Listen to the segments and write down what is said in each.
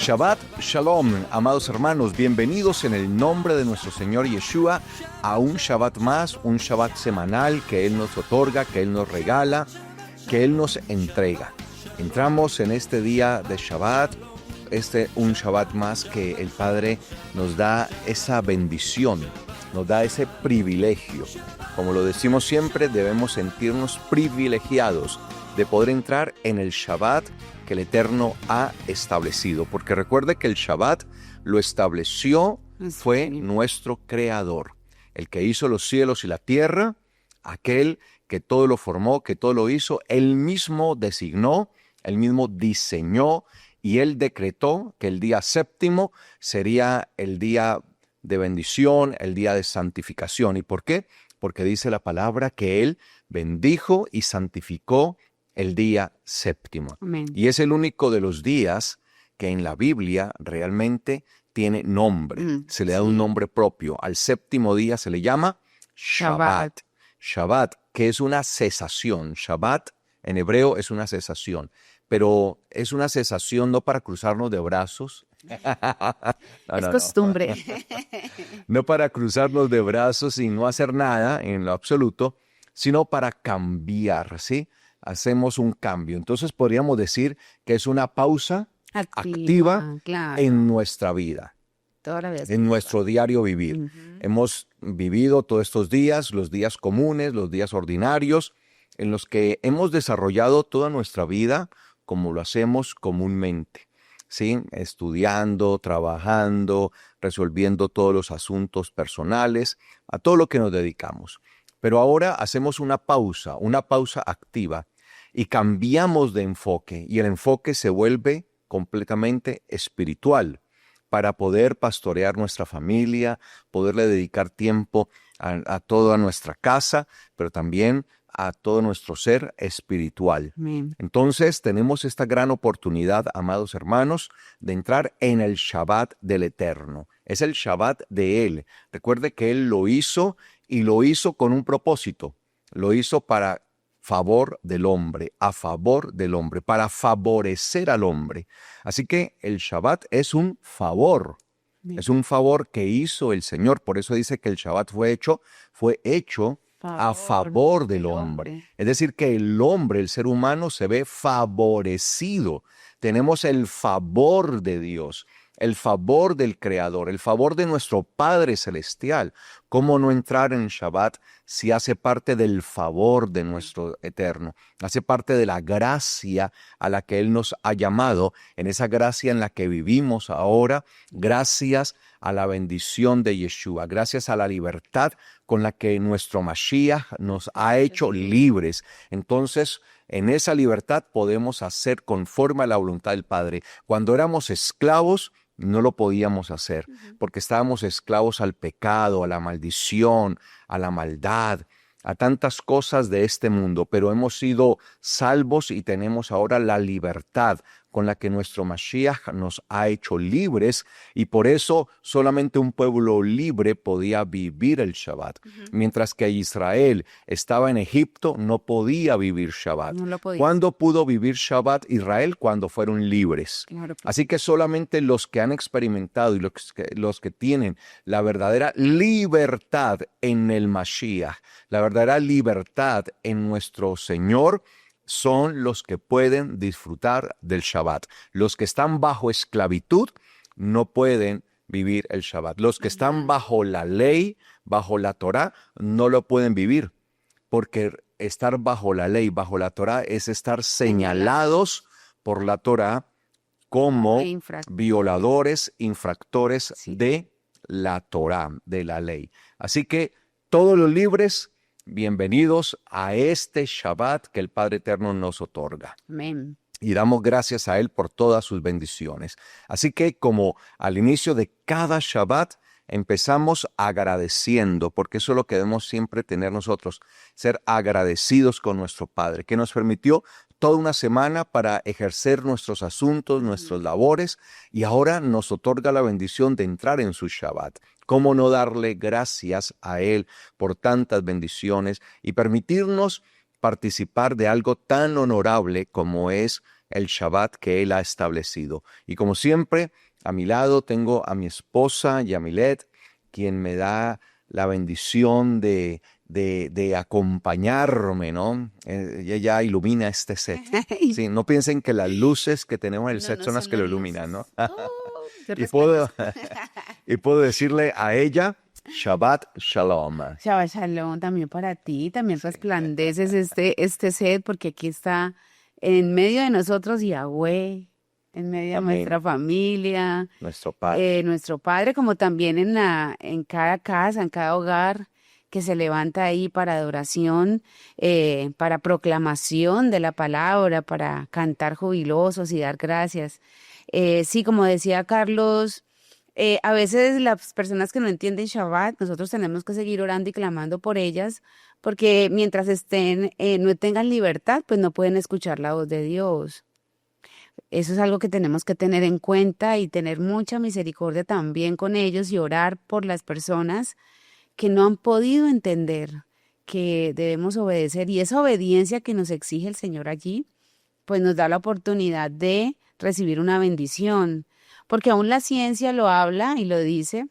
Shabbat Shalom, amados hermanos, bienvenidos en el nombre de nuestro Señor Yeshua a un Shabbat más, un Shabbat semanal que Él nos otorga, que Él nos regala, que Él nos entrega. Entramos en este día de Shabbat, un Shabbat más que el Padre nos da esa bendición, nos da ese privilegio. Como lo decimos siempre, debemos sentirnos privilegiados de poder entrar en el Shabbat que el Eterno ha establecido. Porque recuerde que el Shabbat lo estableció, fue nuestro Creador, el que hizo los cielos y la tierra, aquel que todo lo formó, que todo lo hizo, él mismo designó, él mismo diseñó y él decretó que el día séptimo sería el día de bendición, el día de santificación. ¿Y por qué? Porque dice la palabra que él bendijo y santificó el día séptimo. Amén. Y es el único de los días que en la Biblia realmente tiene nombre. Se le da un nombre propio. Al séptimo día se le llama Shabbat. Shabbat, que es una cesación. Shabbat en hebreo es una cesación. Pero es una cesación no para cruzarnos de brazos. Es costumbre. No para cruzarnos de brazos y no hacer nada en lo absoluto, sino para cambiar, ¿sí? Hacemos un cambio. Entonces podríamos decir que es una pausa activa claro. en nuestra vida, Toda la vida. en nuestro diario vivir. Hemos vivido todos estos días, los días comunes, los días ordinarios, en los que hemos desarrollado toda nuestra vida como lo hacemos comúnmente, ¿sí? Estudiando, trabajando, resolviendo todos los asuntos personales, a todo lo que nos dedicamos. Pero ahora hacemos una pausa activa y cambiamos de enfoque y el enfoque se vuelve completamente espiritual para poder pastorear nuestra familia, poderle dedicar tiempo a toda nuestra casa, pero también a todo nuestro ser espiritual. Amén. Entonces tenemos esta gran oportunidad, amados hermanos, de entrar en el Shabbat del Eterno. Es el Shabbat de Él. Recuerde que Él lo hizo y lo hizo con un propósito. Lo hizo para favor del hombre, a favor del hombre, para favorecer al hombre. Así que el Shabbat es un favor. Es un favor que hizo el Señor. Por eso dice que el Shabbat fue hecho a favor del hombre. Es decir, que el hombre, el ser humano, se ve favorecido. Tenemos el favor de Dios, el favor del Creador, el favor de nuestro Padre Celestial. ¿Cómo no entrar en Shabbat si hace parte del favor de nuestro Eterno? Hace parte de la gracia a la que Él nos ha llamado, en esa gracia en la que vivimos ahora, gracias a la bendición de Yeshua, gracias a la libertad con la que nuestro Mashiach nos ha hecho libres. Entonces, en esa libertad podemos hacer conforme a la voluntad del Padre. Cuando éramos esclavos, no lo podíamos hacer, porque estábamos esclavos al pecado, a la maldición, a la maldad, a tantas cosas de este mundo, pero hemos sido salvos y tenemos ahora la libertad con la que nuestro Mashiach nos ha hecho libres, y por eso solamente un pueblo libre podía vivir el Shabbat. Mientras que Israel estaba en Egipto, no podía vivir Shabbat. No lo podía. ¿Cuándo pudo vivir Shabbat Israel? Cuando fueron libres. Claro. Así que solamente los que han experimentado y los que tienen la verdadera libertad en el Mashiach, la verdadera libertad en nuestro Señor, son los que pueden disfrutar del Shabbat. Los que están bajo esclavitud no pueden vivir el Shabbat. Los que están bajo la ley, bajo la Torá, no lo pueden vivir, porque estar bajo la ley, bajo la Torá, es estar señalados por la Torá como violadores, infractores de la Torá, de la ley. Así que todos los libres, bienvenidos a este Shabbat que el Padre Eterno nos otorga. Amén. Y damos gracias a Él por todas sus bendiciones. Así que como al inicio de cada Shabbat, empezamos agradeciendo, porque eso es lo que debemos siempre tener nosotros, ser agradecidos con nuestro Padre, que nos permitió toda una semana para ejercer nuestros asuntos, nuestras labores, y ahora nos otorga la bendición de entrar en su Shabbat. ¿Cómo no darle gracias a Él por tantas bendiciones y permitirnos participar de algo tan honorable como es el Shabbat que Él ha establecido. Y como siempre, a mi lado tengo a mi esposa Yamilet, quien me da la bendición de acompañarme, ¿no? Ella ilumina este set. Sí, no piensen que las luces que tenemos en el set son las que lo iluminan, ¿no? Y puedo decirle a ella, Shabbat Shalom. Shabbat Shalom también para ti, también resplandeces este set, porque aquí está en medio de nosotros Yahweh, en medio Amén. de nuestra familia, nuestro Padre, como también en cada casa, en cada hogar que se levanta ahí para adoración, para proclamación de la palabra, para cantar jubilosos y dar gracias. Sí, como decía Carlos, a veces las personas que no entienden Shabbat, nosotros tenemos que seguir orando y clamando por ellas, porque mientras no tengan libertad, pues no pueden escuchar la voz de Dios. Eso es algo que tenemos que tener en cuenta y tener mucha misericordia también con ellos y orar por las personas que no han podido entender que debemos obedecer. Y esa obediencia que nos exige el Señor allí, pues nos da la oportunidad de recibir una bendición. Porque aún la ciencia lo habla y lo dice,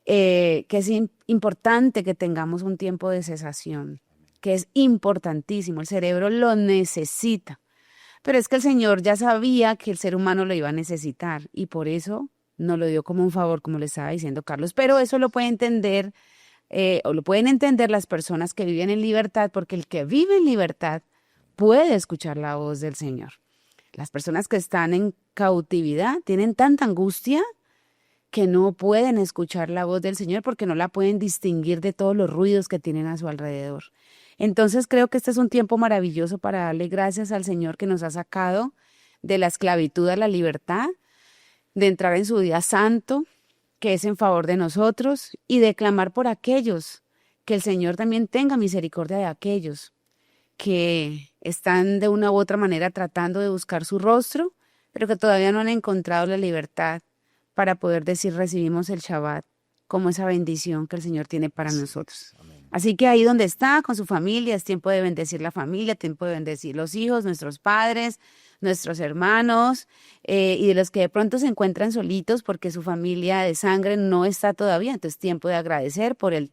que es importante que tengamos un tiempo de cesación, que es importantísimo, el cerebro lo necesita. Pero es que el Señor ya sabía que el ser humano lo iba a necesitar y por eso nos lo dio como un favor, como le estaba diciendo Carlos. Pero eso lo puede entender, o lo pueden entender las personas que viven en libertad, porque el que vive en libertad puede escuchar la voz del Señor. Las personas que están en cautividad tienen tanta angustia que no pueden escuchar la voz del Señor porque no la pueden distinguir de todos los ruidos que tienen a su alrededor. Entonces creo que este es un tiempo maravilloso para darle gracias al Señor que nos ha sacado de la esclavitud a la libertad, de entrar en su día santo, que es en favor de nosotros, y de clamar por aquellos, que el Señor también tenga misericordia de aquellos que están de una u otra manera tratando de buscar su rostro, pero que todavía no han encontrado la libertad para poder decir recibimos el Shabbat como esa bendición que el Señor tiene para nosotros. Amén. Así que ahí donde está, con su familia, es tiempo de bendecir la familia, tiempo de bendecir los hijos, nuestros padres, nuestros hermanos, y de los que de pronto se encuentran solitos porque su familia de sangre no está todavía. Entonces tiempo de agradecer por el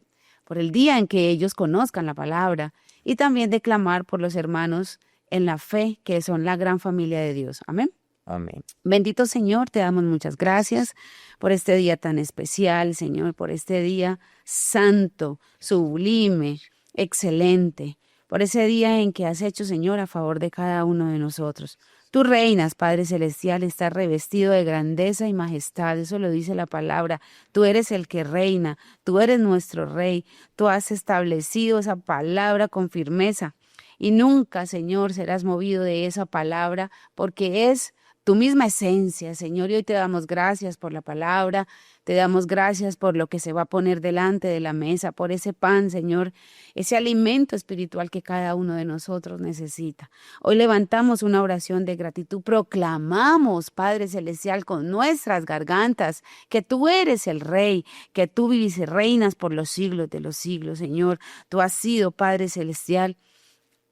día en que ellos conozcan la palabra y también de clamar por los hermanos en la fe, que son la gran familia de Dios. Amén. Amén. Bendito Señor, te damos muchas gracias por este día tan especial, Señor, por este día santo, sublime, excelente, por ese día en que has hecho, Señor, a favor de cada uno de nosotros. Tú reinas, Padre Celestial, estás revestido de grandeza y majestad, eso lo dice la palabra. Tú eres el que reina, tú eres nuestro Rey, tú has establecido esa palabra con firmeza y nunca, Señor, serás movido de esa palabra porque es tu misma esencia, Señor, y hoy te damos gracias por la palabra, te damos gracias por lo que se va a poner delante de la mesa, por ese pan, Señor, ese alimento espiritual que cada uno de nosotros necesita. Hoy levantamos una oración de gratitud, proclamamos, Padre Celestial, con nuestras gargantas, que tú eres el Rey, que tú vives y reinas por los siglos de los siglos, Señor. Tú has sido, Padre Celestial,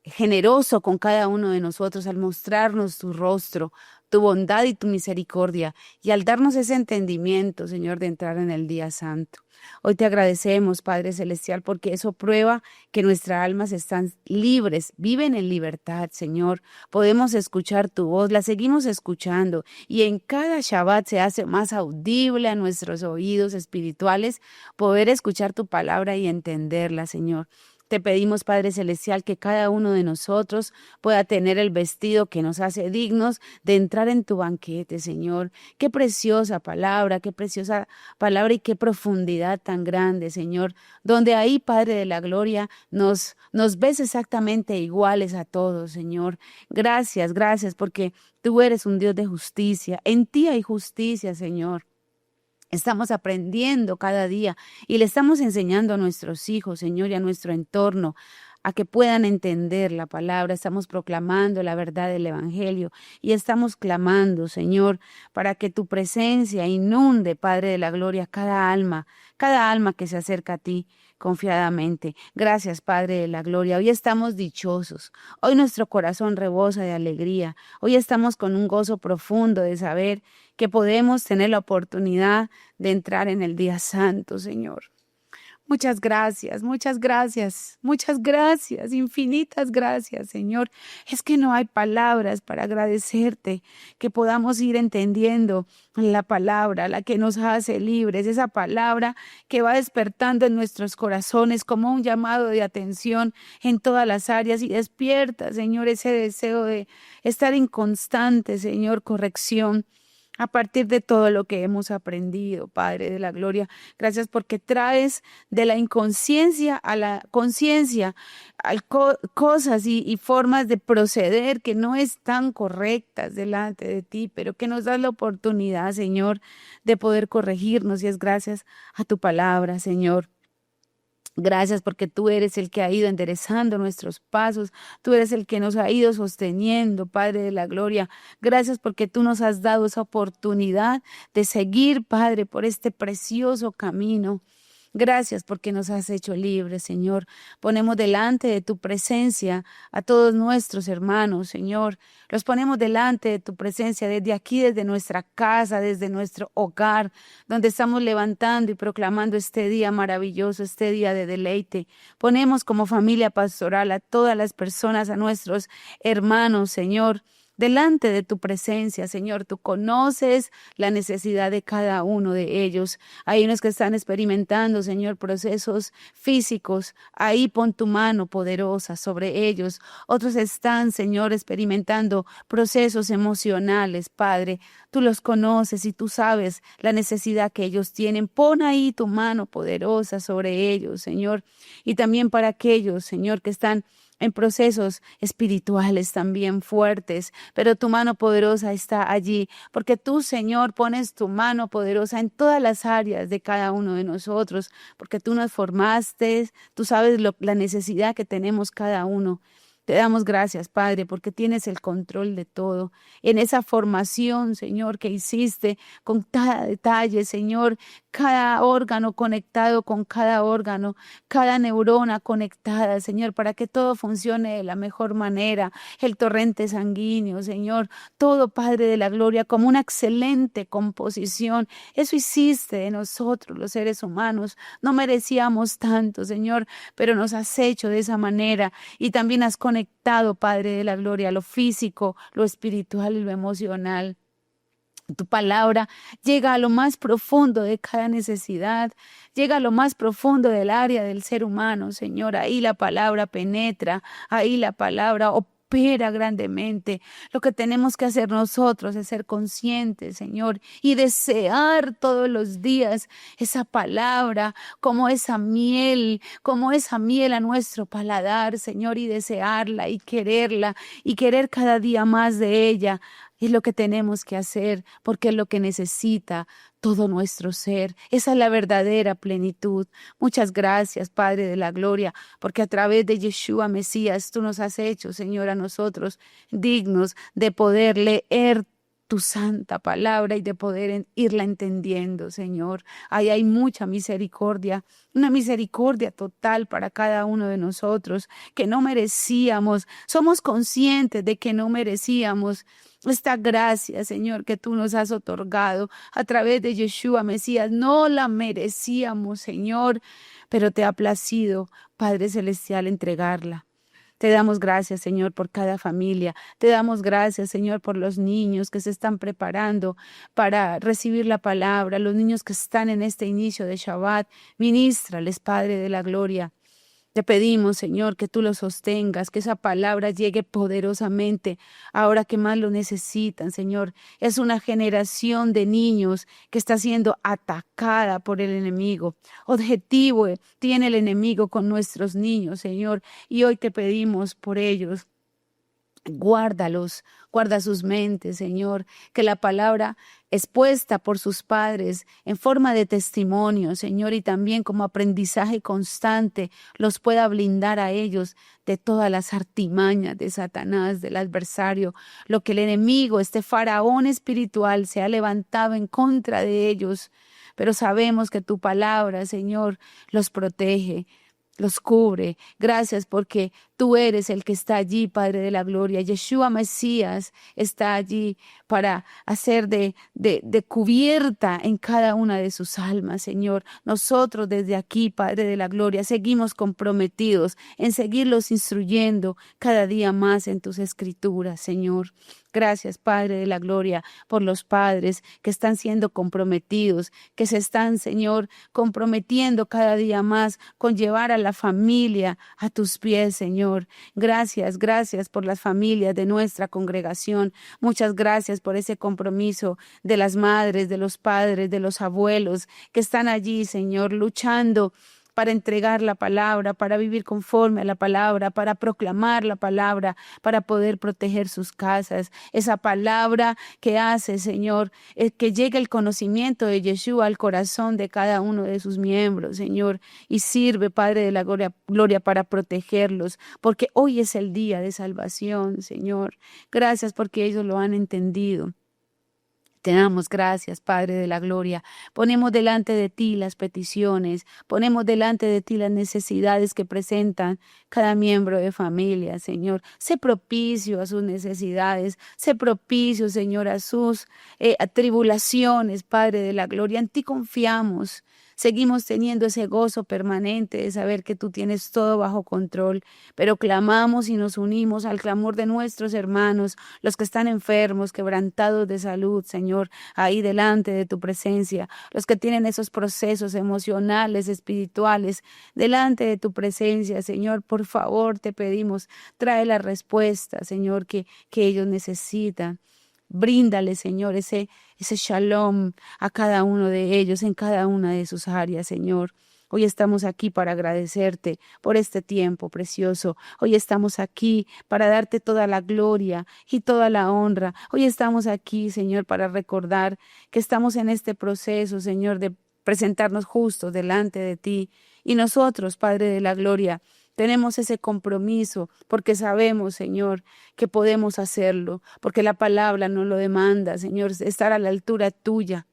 generoso con cada uno de nosotros al mostrarnos tu rostro, tu bondad y tu misericordia, y al darnos ese entendimiento, Señor, de entrar en el día santo. Hoy te agradecemos, Padre Celestial, porque eso prueba que nuestras almas están libres, viven en libertad, Señor. Podemos escuchar tu voz, la seguimos escuchando, y en cada Shabbat se hace más audible a nuestros oídos espirituales poder escuchar tu palabra y entenderla, Señor. Te pedimos, Padre Celestial, que cada uno de nosotros pueda tener el vestido que nos hace dignos de entrar en tu banquete, Señor. Qué preciosa palabra y qué profundidad tan grande, Señor, donde ahí, Padre de la gloria, nos ves exactamente iguales a todos, Señor. Gracias, porque tú eres un Dios de justicia. En ti hay justicia, Señor. Estamos aprendiendo cada día y le estamos enseñando a nuestros hijos, Señor, y a nuestro entorno a que puedan entender la palabra. Estamos proclamando la verdad del Evangelio y estamos clamando, Señor, para que tu presencia inunde, Padre de la gloria, cada alma que se acerca a ti confiadamente. Gracias, Padre de la Gloria. Hoy estamos dichosos. Hoy nuestro corazón rebosa de alegría. Hoy estamos con un gozo profundo de saber que podemos tener la oportunidad de entrar en el día santo, Señor. Muchas gracias, muchas gracias, muchas gracias, infinitas gracias, Señor. Es que no hay palabras para agradecerte, que podamos ir entendiendo la palabra, la que nos hace libres, esa palabra que va despertando en nuestros corazones como un llamado de atención en todas las áreas y despierta, Señor, ese deseo de estar en constante, Señor, corrección. A partir de todo lo que hemos aprendido, Padre de la Gloria, gracias porque traes de la inconsciencia a la conciencia cosas y formas de proceder que no están correctas delante de ti, pero que nos das la oportunidad, Señor, de poder corregirnos y es gracias a tu palabra, Señor. Gracias porque tú eres el que ha ido enderezando nuestros pasos, tú eres el que nos ha ido sosteniendo, Padre de la Gloria. Gracias porque tú nos has dado esa oportunidad de seguir, Padre, por este precioso camino. Gracias porque nos has hecho libres, Señor. Ponemos delante de tu presencia a todos nuestros hermanos, Señor. Los ponemos delante de tu presencia desde aquí, desde nuestra casa, desde nuestro hogar, donde estamos levantando y proclamando este día maravilloso, este día de deleite. Ponemos como familia pastoral a todas las personas, a nuestros hermanos, Señor, delante de tu presencia, Señor. Tú conoces la necesidad de cada uno de ellos. Hay unos que están experimentando, Señor, procesos físicos. Ahí pon tu mano poderosa sobre ellos. Otros están, Señor, experimentando procesos emocionales, Padre. Tú los conoces y tú sabes la necesidad que ellos tienen. Pon ahí tu mano poderosa sobre ellos, Señor. Y también para aquellos, Señor, que están en procesos espirituales también fuertes, pero tu mano poderosa está allí, porque tú, Señor, pones tu mano poderosa en todas las áreas de cada uno de nosotros, porque tú nos formaste, tú sabes la necesidad que tenemos cada uno. Te damos gracias, Padre, porque tienes el control de todo. En esa formación, Señor, que hiciste con cada detalle, Señor, cada órgano conectado con cada órgano, cada neurona conectada, Señor, para que todo funcione de la mejor manera. El torrente sanguíneo, Señor, todo, Padre de la Gloria, como una excelente composición. Eso hiciste de nosotros, los seres humanos. No merecíamos tanto, Señor, pero nos has hecho de esa manera y también has conectado, Padre de la Gloria, lo físico, lo espiritual y lo emocional. Tu palabra llega a lo más profundo de cada necesidad, llega a lo más profundo del área del ser humano, Señor. Ahí la palabra penetra, ahí la palabra opera grandemente. Lo que tenemos que hacer nosotros es ser conscientes, Señor, y desear todos los días esa palabra como esa miel a nuestro paladar, Señor, y desearla y querer cada día más de ella. Es lo que tenemos que hacer porque es lo que necesita todo nuestro ser. Esa es la verdadera plenitud. Muchas gracias, Padre de la Gloria, porque a través de Yeshua Mesías tú nos has hecho, Señor, a nosotros dignos de poder leer tu santa palabra y de poder irla entendiendo, Señor. Ahí hay mucha misericordia, una misericordia total para cada uno de nosotros que no merecíamos. Somos conscientes de que no merecíamos esta gracia, Señor, que tú nos has otorgado a través de Yeshua Mesías. No la merecíamos, Señor, pero te ha placido, Padre Celestial, entregarla. Te damos gracias, Señor, por cada familia. Te damos gracias, Señor, por los niños que se están preparando para recibir la palabra, los niños que están en este inicio de Shabbat. Ministrales, Padre de la Gloria. Te pedimos, Señor, que tú lo sostengas, que esa palabra llegue poderosamente ahora que más lo necesitan, Señor. Es una generación de niños que está siendo atacada por el enemigo. Objetivo tiene el enemigo con nuestros niños, Señor, y hoy te pedimos por ellos. Guárdalos, guarda sus mentes, Señor, que la palabra expuesta por sus padres en forma de testimonio, Señor, y también como aprendizaje constante, los pueda blindar a ellos de todas las artimañas de Satanás, del adversario, lo que el enemigo, este faraón espiritual, se ha levantado en contra de ellos pero sabemos que tu palabra, Señor, los protege, los cubre. Gracias porque tú eres el que está allí, Padre de la gloria. Yeshua Mesías está allí para hacer de cubierta en cada una de sus almas, Señor. Nosotros desde aquí, Padre de la gloria, seguimos comprometidos en seguirlos instruyendo cada día más en tus escrituras, Señor. Gracias, Padre de la gloria, por los padres que están siendo comprometidos, que se están, Señor, comprometiendo cada día más con llevar a la familia a tus pies, Señor. Gracias, gracias por las familias de nuestra congregación. Muchas gracias por ese compromiso de las madres, de los padres, de los abuelos que están allí, Señor, luchando para entregar la palabra, para vivir conforme a la palabra, para proclamar la palabra, para poder proteger sus casas. Esa palabra que hace, Señor, es que llegue el conocimiento de Yeshua al corazón de cada uno de sus miembros, Señor, y sirve, Padre de la gloria, para protegerlos, porque hoy es el día de salvación, Señor. Gracias porque ellos lo han entendido. Te damos gracias, Padre de la gloria. Ponemos delante de ti las peticiones, ponemos delante de ti las necesidades que presentan cada miembro de familia, Señor. Sé propicio a sus necesidades, sé propicio, Señor, a sus tribulaciones, Padre de la gloria. En ti confiamos. Seguimos teniendo ese gozo permanente de saber que tú tienes todo bajo control, pero clamamos y nos unimos al clamor de nuestros hermanos, los que están enfermos, quebrantados de salud, Señor, ahí delante de tu presencia, los que tienen esos procesos emocionales, espirituales, delante de tu presencia, Señor, por favor te pedimos, trae la respuesta, Señor, que ellos necesitan. Bríndale, Señor, ese shalom a cada uno de ellos, en cada una de sus áreas, Señor. Hoy estamos aquí para agradecerte por este tiempo precioso. Hoy estamos aquí para darte toda la gloria y toda la honra. Hoy estamos aquí, Señor, para recordar que estamos en este proceso, Señor, de presentarnos justos delante de ti. Y nosotros, Padre de la gloria, tenemos ese compromiso porque sabemos, Señor, que podemos hacerlo, porque la palabra nos lo demanda, Señor, estar a la altura tuya.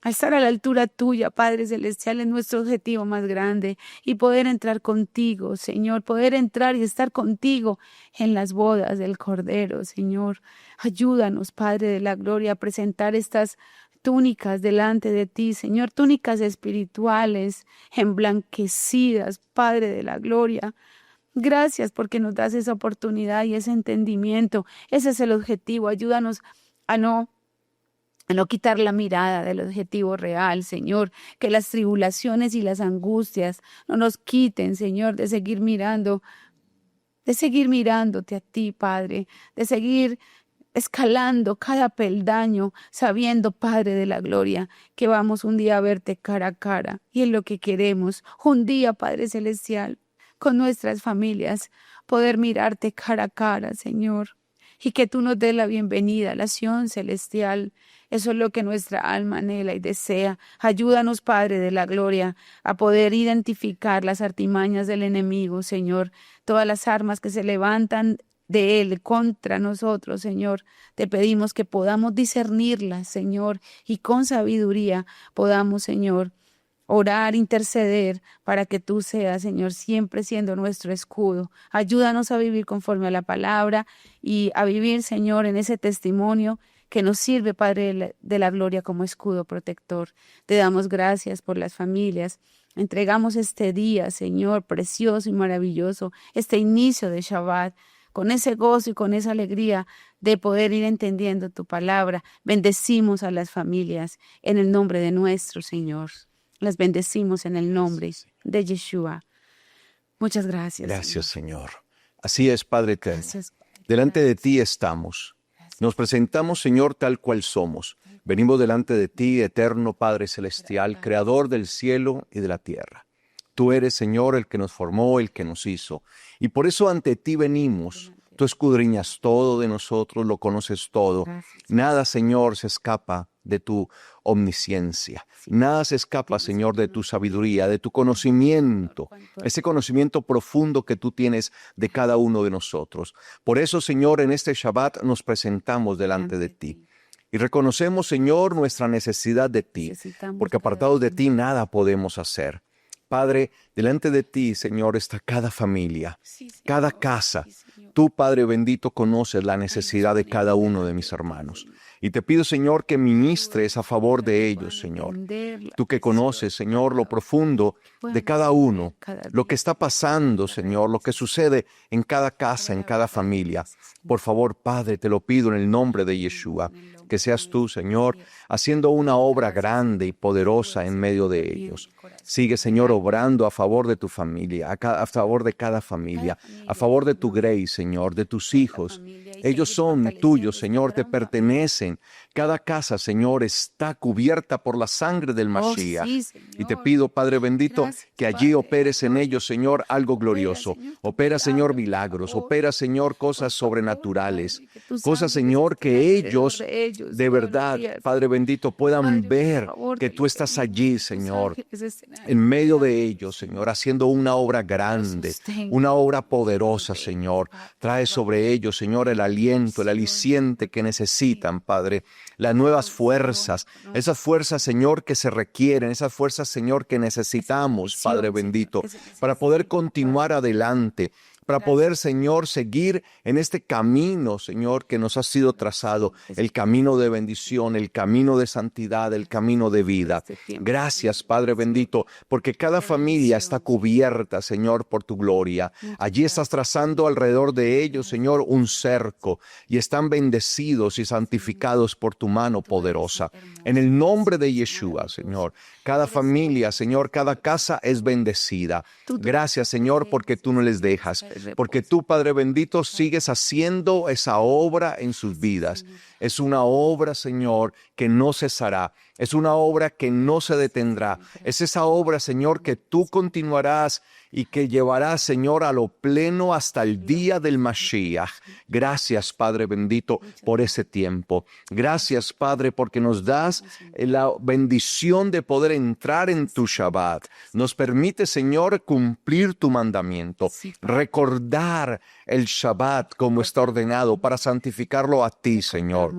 Al estar a la altura tuya, Padre Celestial, es nuestro objetivo más grande y poder entrar contigo, Señor, poder entrar y estar contigo en las bodas del Cordero, Señor. Ayúdanos, Padre de la gloria, a presentar estas túnicas delante de ti, Señor, túnicas espirituales, emblanquecidas, Padre de la gloria. Gracias porque nos das esa oportunidad y ese entendimiento. Ese es el objetivo. Ayúdanos a no quitar la mirada del objetivo real, Señor, que las tribulaciones y las angustias no nos quiten, Señor, de seguir mirándote a ti, Padre, de seguir escalando cada peldaño, sabiendo, Padre de la gloria, que vamos un día a verte cara a cara y es lo que queremos, un día, Padre Celestial, con nuestras familias, poder mirarte cara a cara, Señor, y que tú nos des la bienvenida a la Sion celestial. Eso es lo que nuestra alma anhela y desea. Ayúdanos, Padre de la gloria, a poder identificar las artimañas del enemigo, Señor, todas las armas que se levantan de él contra nosotros, Señor. Te pedimos que podamos discernirlas, Señor, y con sabiduría podamos, Señor, orar, interceder para que tú seas, Señor, siempre siendo nuestro escudo. Ayúdanos a vivir conforme a la palabra y a vivir, Señor, en ese testimonio que nos sirve, Padre de la gloria, como escudo protector. Te damos gracias por las familias. Entregamos este día, Señor, precioso y maravilloso, este inicio de Shabbat, con ese gozo y con esa alegría de poder ir entendiendo tu palabra. Bendecimos a las familias en el nombre de nuestro Señor. Las bendecimos en el nombre de Yeshua. Muchas gracias. Gracias, Señor. Así es, Padre eterno. Delante de ti estamos. Nos presentamos, Señor, tal cual somos. Venimos delante de ti, eterno Padre Celestial, Creador del cielo y de la tierra. Tú eres, Señor, el que nos formó, el que nos hizo. Y por eso ante ti venimos. Tú escudriñas todo de nosotros, lo conoces todo. Nada, Señor, se escapa de tu omnisciencia. Nada se escapa, Señor, de tu sabiduría, de tu conocimiento, ese conocimiento profundo que tú tienes de cada uno de nosotros. Por eso, Señor, en este Shabbat nos presentamos delante de ti. Y reconocemos, Señor, nuestra necesidad de ti, porque apartados de ti nada podemos hacer. Padre, delante de ti, Señor, está cada familia, cada casa. Tú, Padre bendito, conoces la necesidad de cada uno de mis hermanos. Y te pido, Señor, que ministres a favor de ellos, Señor. Tú que conoces, Señor, lo profundo de cada uno, lo que está pasando, Señor, lo que sucede en cada casa, en cada familia. Por favor, Padre, te lo pido en el nombre de Yeshua, que seas tú, Señor, haciendo una obra grande y poderosa en medio de ellos. Sigue, Señor, obrando a favor de tu familia, a favor de cada familia, a favor de tu Grace, Señor, de tus hijos. Ellos son tuyos, Señor, te pertenecen. Cada casa, Señor, está cubierta por la sangre del Mashiach. Y te pido, Padre bendito, que allí operes en ellos, Señor, algo glorioso. Opera, Señor, milagros. Opera, Señor, cosas sobrenaturales. Cosas, Señor, que ellos, de verdad, Padre bendito, puedan ver que tú estás allí, Señor, en medio de ellos, Señor, haciendo una obra grande, una obra poderosa, Señor. Trae sobre ellos, Señor, el aliento, el aliciente que necesitan, Padre, las nuevas fuerzas, esas fuerzas, Señor, que se requieren, esas fuerzas, Señor, que necesitamos, Padre bendito, para poder continuar adelante, para poder, Señor, seguir en este camino, Señor, que nos ha sido trazado, el camino de bendición, el camino de santidad, el camino de vida. Gracias, Padre bendito, porque cada familia está cubierta, Señor, por tu gloria. Allí estás trazando alrededor de ellos, Señor, un cerco, y están bendecidos y santificados por tu mano poderosa. En el nombre de Yeshua, Señor, cada familia, Señor, cada casa es bendecida. Gracias, Señor, porque tú no les dejas. Porque tú, Padre bendito, sigues haciendo esa obra en sus vidas. Es una obra, Señor, que no cesará. Es una obra que no se detendrá. Es esa obra, Señor, que tú continuarás y que llevarás, Señor, a lo pleno hasta el día del Mashiach. Gracias, Padre bendito, por ese tiempo. Gracias, Padre, porque nos das la bendición de poder entrar en tu Shabbat. Nos permite, Señor, cumplir tu mandamiento, recordar el Shabbat como está ordenado para santificarlo a ti, Señor.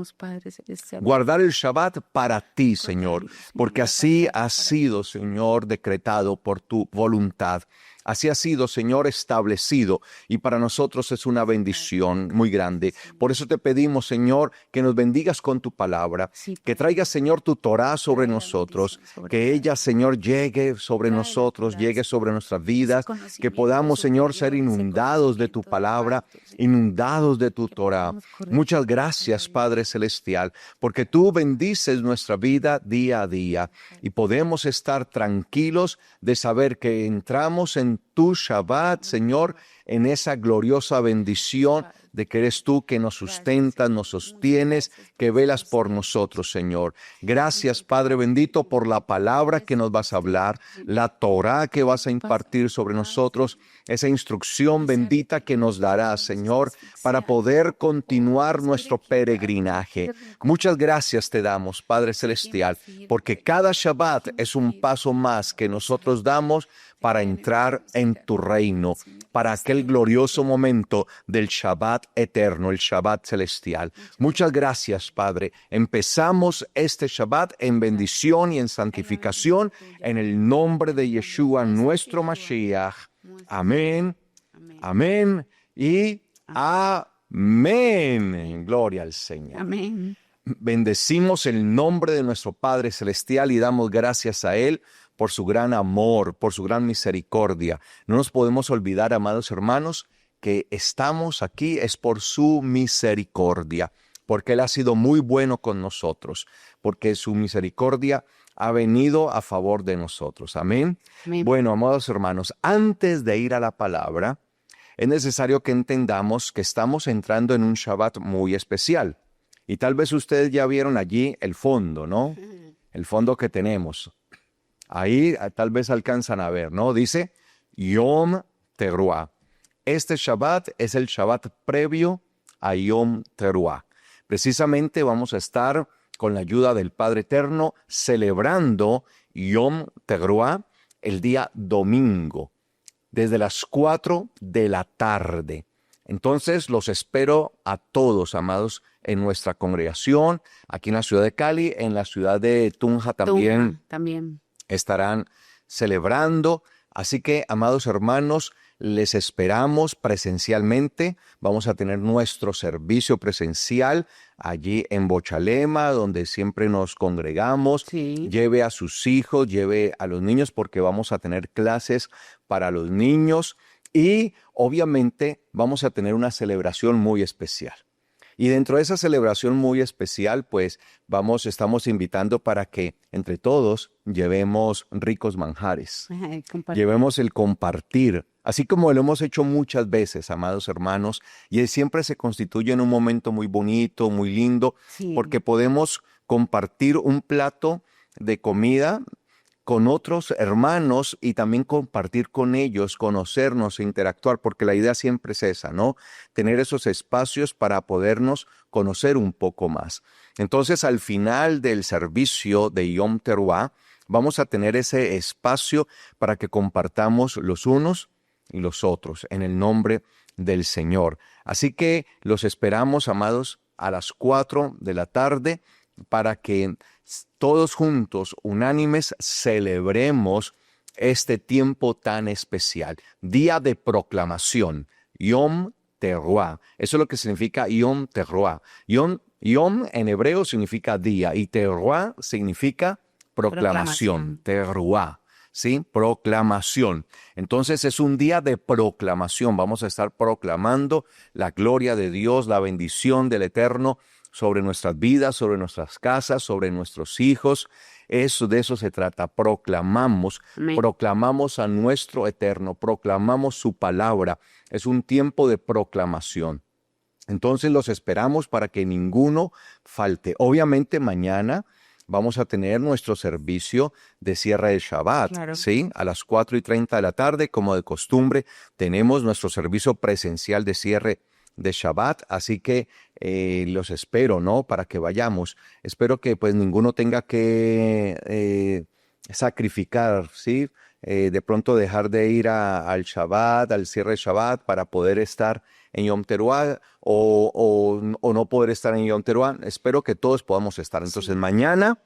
Guardar el Shabbat para ti, Señor, porque así ha sido, Señor, decretado por tu voluntad. Así ha sido, Señor, establecido, y para nosotros es una bendición muy grande. Por eso te pedimos, Señor, que nos bendigas con tu palabra, que traigas, Señor, tu Torah sobre nosotros, que ella, Señor, llegue sobre nosotros, llegue sobre nuestras vidas, que podamos, Señor, ser inundados de tu palabra, inundados de tu Torah. Muchas gracias, Padre Celestial, porque tú bendices nuestra vida día a día, y podemos estar tranquilos de saber que entramos en tu Shabbat, Señor, en esa gloriosa bendición de que eres tú que nos sustentas, nos sostienes, que velas por nosotros, Señor. Gracias, Padre bendito, por la palabra que nos vas a hablar, la Torah que vas a impartir sobre nosotros, esa instrucción bendita que nos darás, Señor, para poder continuar nuestro peregrinaje. Muchas gracias te damos, Padre Celestial, porque cada Shabbat es un paso más que nosotros damos para entrar en tu reino, para aquel glorioso momento del Shabbat eterno, el Shabbat celestial. Muchas gracias, Padre. Empezamos este Shabbat en bendición y en santificación, en el nombre de Yeshua, nuestro Mashiach. Amén, amén y amén. Gloria al Señor. Amén. Bendecimos el nombre de nuestro Padre Celestial y damos gracias a Él por su gran amor, por su gran misericordia. No nos podemos olvidar, amados hermanos, que estamos aquí es por su misericordia, porque Él ha sido muy bueno con nosotros, porque su misericordia ha venido a favor de nosotros. Amén. Amén. Bueno, amados hermanos, antes de ir a la palabra, es necesario que entendamos que estamos entrando en un Shabbat muy especial. Y tal vez ustedes ya vieron allí el fondo, ¿no? El fondo que tenemos. Ahí tal vez alcanzan a ver, ¿no? Dice Yom Teruah. Este Shabbat es el Shabbat previo a Yom Teruah. Precisamente vamos a estar con la ayuda del Padre Eterno celebrando Yom Teruah el día domingo, desde las 4 de la tarde. Entonces los espero a todos, amados, en nuestra congregación, aquí en la ciudad de Cali, en la ciudad de Tunja también estarán celebrando. Así que, amados hermanos, les esperamos presencialmente. Vamos a tener nuestro servicio presencial allí en Bochalema, donde siempre nos congregamos. Sí. Lleve a sus hijos, lleve a los niños, porque vamos a tener clases para los niños y obviamente vamos a tener una celebración muy especial. Y dentro de esa celebración muy especial, pues estamos invitando para que entre todos llevemos ricos manjares, llevemos el compartir, así como lo hemos hecho muchas veces, amados hermanos, y siempre se constituye en un momento muy bonito, muy lindo, sí, porque podemos compartir un plato de comida con otros hermanos y también compartir con ellos, conocernos e interactuar, porque la idea siempre es esa, ¿no? Tener esos espacios para podernos conocer un poco más. Entonces, al final del servicio de Yom Teruah, vamos a tener ese espacio para que compartamos los unos y los otros en el nombre del Señor. Así que los esperamos, amados, a las 4 de la tarde para que todos juntos, unánimes, celebremos este tiempo tan especial. Día de proclamación, Yom Teruah. Eso es lo que significa Yom Teruah. Yom en hebreo significa día y Teruah significa proclamación. Teruah, ¿sí? Proclamación. Entonces es un día de proclamación. Vamos a estar proclamando la gloria de Dios, la bendición del Eterno sobre nuestras vidas, sobre nuestras casas, sobre nuestros hijos. De eso se trata. Proclamamos a nuestro Eterno, proclamamos su palabra. Es un tiempo de proclamación. Entonces los esperamos para que ninguno falte. Obviamente mañana vamos a tener nuestro servicio de cierre de Shabbat, claro, ¿sí? A las 4:30 de la tarde, como de costumbre, tenemos nuestro servicio presencial de cierre de Shabbat, así que los espero, ¿no? Para que vayamos. Espero que pues ninguno tenga que sacrificar, ¿sí? De pronto dejar de ir al Shabbat, al cierre de Shabbat, para poder estar en Yom Teruah o no poder estar en Yom Teruah. Espero que todos podamos estar. Entonces mañana,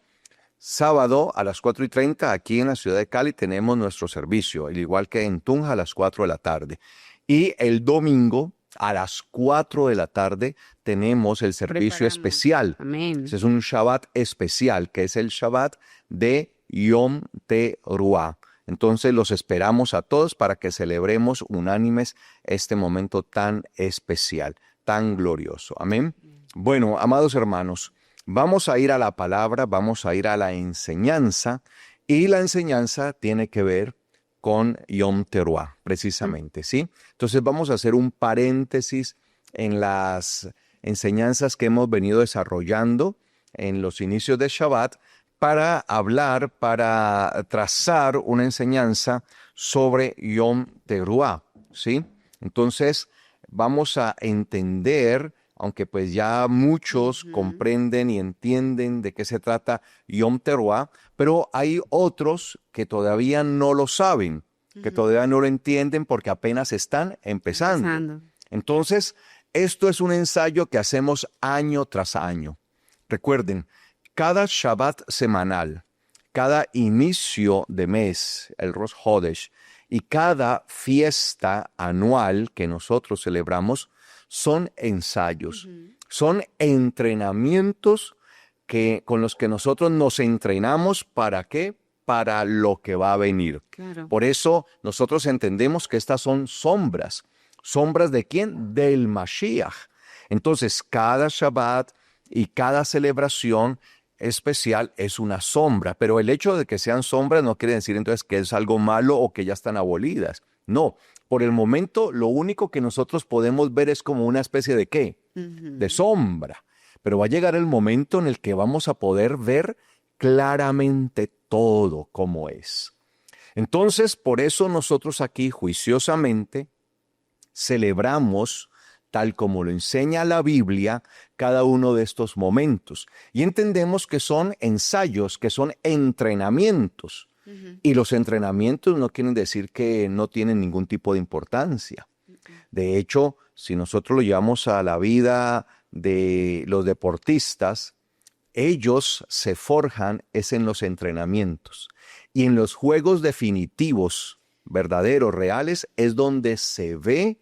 sábado a las 4:30, aquí en la ciudad de Cali tenemos nuestro servicio, al igual que en Tunja a las 4 de la tarde. Y el domingo, a las 4 de la tarde tenemos el servicio especial. Amén. Ese es un Shabbat especial, que es el Shabbat de Yom Teruah. Entonces los esperamos a todos para que celebremos unánimes este momento tan especial, tan glorioso. Amén. Bueno, amados hermanos, vamos a ir a la palabra, vamos a ir a la enseñanza, y la enseñanza tiene que ver con Yom Teruah, precisamente, ¿sí? Entonces vamos a hacer un paréntesis en las enseñanzas que hemos venido desarrollando en los inicios de Shabbat para trazar una enseñanza sobre Yom Teruah, ¿sí? Entonces vamos a entender, aunque pues ya muchos comprenden y entienden de qué se trata Yom Teruah, pero hay otros que todavía no lo saben, que todavía no lo entienden porque apenas están empezando. Entonces, esto es un ensayo que hacemos año tras año. Recuerden, cada Shabbat semanal, cada inicio de mes, el Rosh Hodesh, y cada fiesta anual que nosotros celebramos son ensayos, son entrenamientos con los que nosotros nos entrenamos. ¿Para qué? Para lo que va a venir. Claro. Por eso nosotros entendemos que estas son sombras. ¿Sombras de quién? Del Mashiach. Entonces, cada Shabbat y cada celebración especial es una sombra, pero el hecho de que sean sombras no quiere decir entonces que es algo malo o que ya están abolidas. No, por el momento lo único que nosotros podemos ver es como una especie de ¿qué? De sombra. Pero va a llegar el momento en el que vamos a poder ver claramente todo como es. Entonces, por eso nosotros aquí juiciosamente celebramos, tal como lo enseña la Biblia, cada uno de estos momentos. Y entendemos que son ensayos, que son entrenamientos. Y los entrenamientos no quieren decir que no tienen ningún tipo de importancia. De hecho, si nosotros lo llevamos a la vida de los deportistas, ellos se forjan es en los entrenamientos. Y en los juegos definitivos, verdaderos, reales, es donde se ve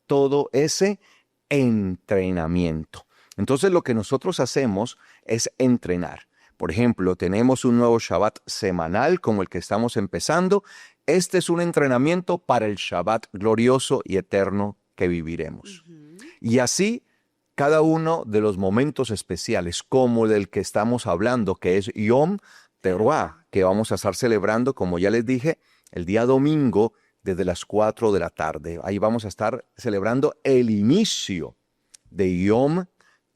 todo ese entrenamiento. Entonces lo que nosotros hacemos es entrenar. Por ejemplo, tenemos un nuevo Shabbat semanal como el que estamos empezando. Este es un entrenamiento para el Shabbat glorioso y eterno que viviremos. Y así, cada uno de los momentos especiales, como el del que estamos hablando, que es Yom Teruah, que vamos a estar celebrando, como ya les dije, el día domingo desde las 4 de la tarde. Ahí vamos a estar celebrando el inicio de Yom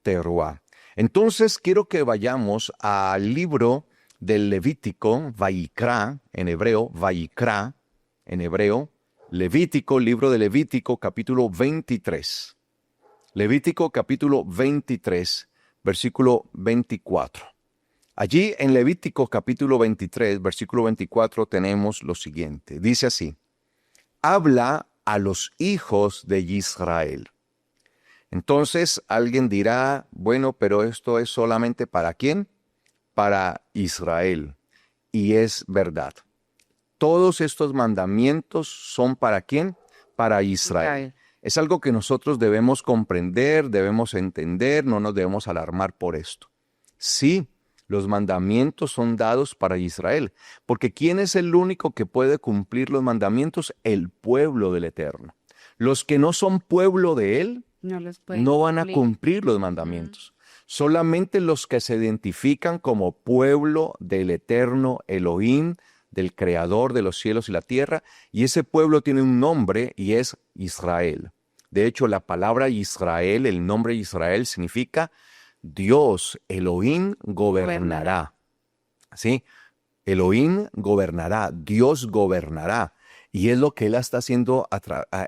Teruah. Entonces quiero que vayamos al libro del Levítico, Vayikra, en hebreo, Vayikra, en hebreo, Levítico, libro de Levítico, capítulo 23. Levítico, capítulo 23, versículo 24. Allí en Levítico, capítulo 23, versículo 24, tenemos lo siguiente. Dice así: habla a los hijos de Israel. Entonces alguien dirá, bueno, pero esto es solamente ¿para quién? Para Israel. Y es verdad. Todos estos mandamientos son ¿para quién? Para Israel. Es algo que nosotros debemos comprender, debemos entender, no nos debemos alarmar por esto. Sí, los mandamientos son dados para Israel, porque ¿quién es el único que puede cumplir los mandamientos? El pueblo del Eterno. Los que no son pueblo de Él, no van a cumplir los mandamientos. Solamente los que se identifican como pueblo del Eterno Elohim, del Creador de los cielos y la tierra, y ese pueblo tiene un nombre y es Israel. De hecho, la palabra Israel, el nombre Israel significa Dios, Elohim gobernará. ¿Sí? Elohim gobernará, Dios gobernará. Y es lo que Él está haciendo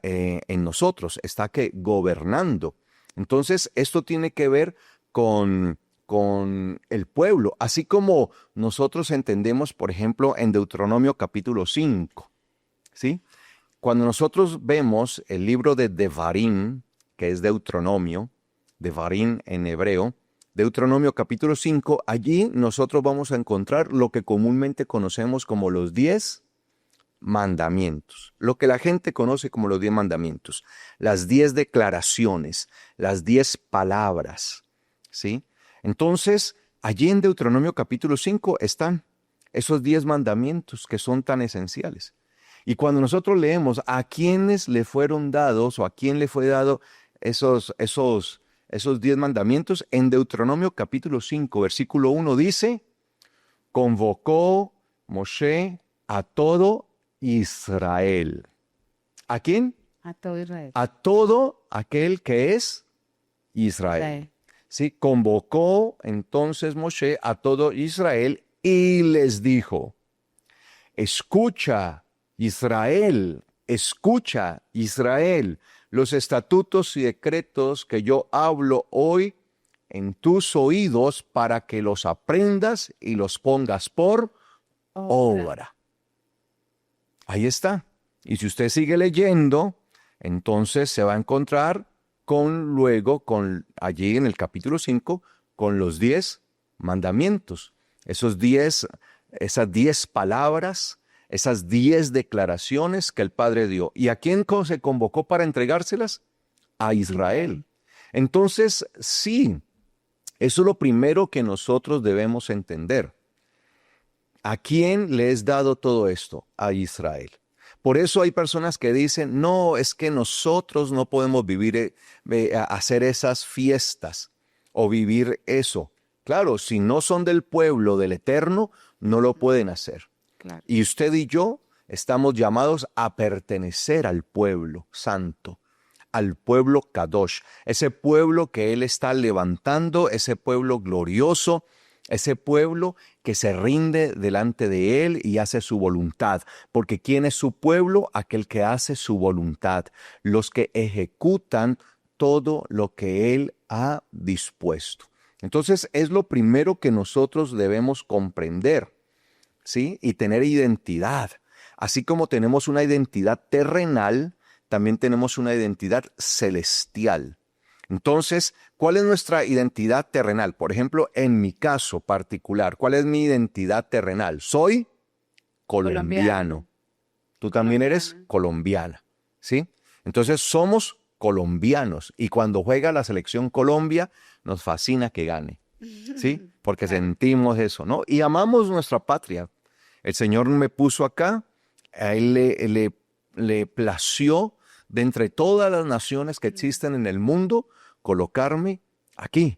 en nosotros, está gobernando. Entonces, esto tiene que ver con el pueblo, así como nosotros entendemos, por ejemplo, en Deuteronomio capítulo 5, ¿sí? Cuando nosotros vemos el libro de Devarim, que es Deuteronomio, Devarim en hebreo, Deuteronomio capítulo 5, allí nosotros vamos a encontrar lo que comúnmente conocemos como los 10 mandamientos, lo que la gente conoce como los 10 mandamientos, las 10 declaraciones, las 10 palabras, ¿sí? Entonces, allí en Deuteronomio capítulo 5 están esos 10 mandamientos que son tan esenciales. Y cuando nosotros leemos a quiénes le fueron dados o a quién le fue dado esos 10 mandamientos, en Deuteronomio capítulo 5, versículo 1 dice, convocó Moshe a todo Israel. ¿A quién? A todo Israel. A todo aquel que es Israel. Sí, convocó entonces Moshe a todo Israel y les dijo, escucha Israel, los estatutos y decretos que yo hablo hoy en tus oídos para que los aprendas y los pongas por obra. Ahí está. Y si usted sigue leyendo, entonces se va a encontrar allí en el capítulo 5, con los 10 mandamientos. Esas 10 palabras, esas 10 declaraciones que el Padre dio. ¿Y a quién se convocó para entregárselas? A Israel. Entonces, sí, eso es lo primero que nosotros debemos entender. ¿A quién le es dado todo esto? A Israel. Por eso hay personas que dicen, no, es que nosotros no podemos hacer esas fiestas o vivir eso. Claro, si no son del pueblo del Eterno, no lo pueden hacer. Claro. Y usted y yo estamos llamados a pertenecer al pueblo santo, al pueblo Kadosh, ese pueblo que Él está levantando, ese pueblo glorioso, ese pueblo que se rinde delante de Él y hace su voluntad. Porque ¿quién es su pueblo? Aquel que hace su voluntad, los que ejecutan todo lo que Él ha dispuesto. Entonces es lo primero que nosotros debemos comprender, ¿sí? Y tener identidad. Así como tenemos una identidad terrenal, también tenemos una identidad celestial. Entonces, ¿cuál es nuestra identidad terrenal? Por ejemplo, en mi caso particular, ¿cuál es mi identidad terrenal? Soy colombiano. Tú también eres colombiana, ¿sí? Entonces, somos colombianos y cuando juega la selección Colombia, nos fascina que gane, ¿sí? Porque sentimos eso, ¿no? Y amamos nuestra patria. El Señor me puso acá, a Él le plació de entre todas las naciones que existen en el mundo, colocarme aquí,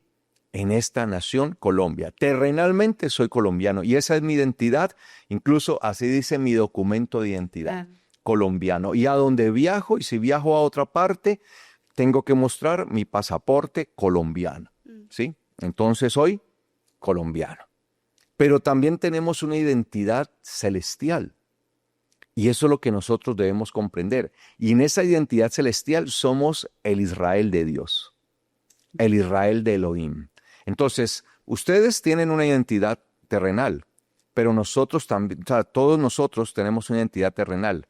en esta nación Colombia. Terrenalmente soy colombiano y esa es mi identidad, incluso así dice mi documento de identidad, colombiano. Y a donde viajo, y si viajo a otra parte, tengo que mostrar mi pasaporte colombiano, ¿sí? Entonces soy colombiano. Pero también tenemos una identidad celestial. Y eso es lo que nosotros debemos comprender. Y en esa identidad celestial somos el Israel de Dios, el Israel de Elohim. Entonces, ustedes tienen una identidad terrenal, pero nosotros también, o sea, todos nosotros tenemos una identidad terrenal,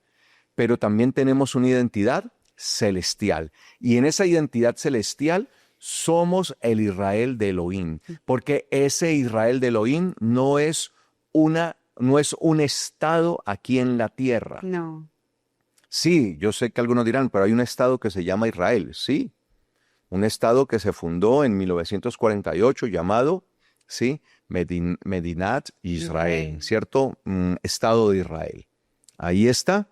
pero también tenemos una identidad celestial. Y en esa identidad celestial somos el Israel de Elohim, porque ese Israel de Elohim no es un estado aquí en la tierra. No. Sí, yo sé que algunos dirán, pero hay un estado que se llama Israel. Sí, un estado que se fundó en 1948 llamado, sí, Medinat Israel, ¿cierto? Estado de Israel. Ahí está,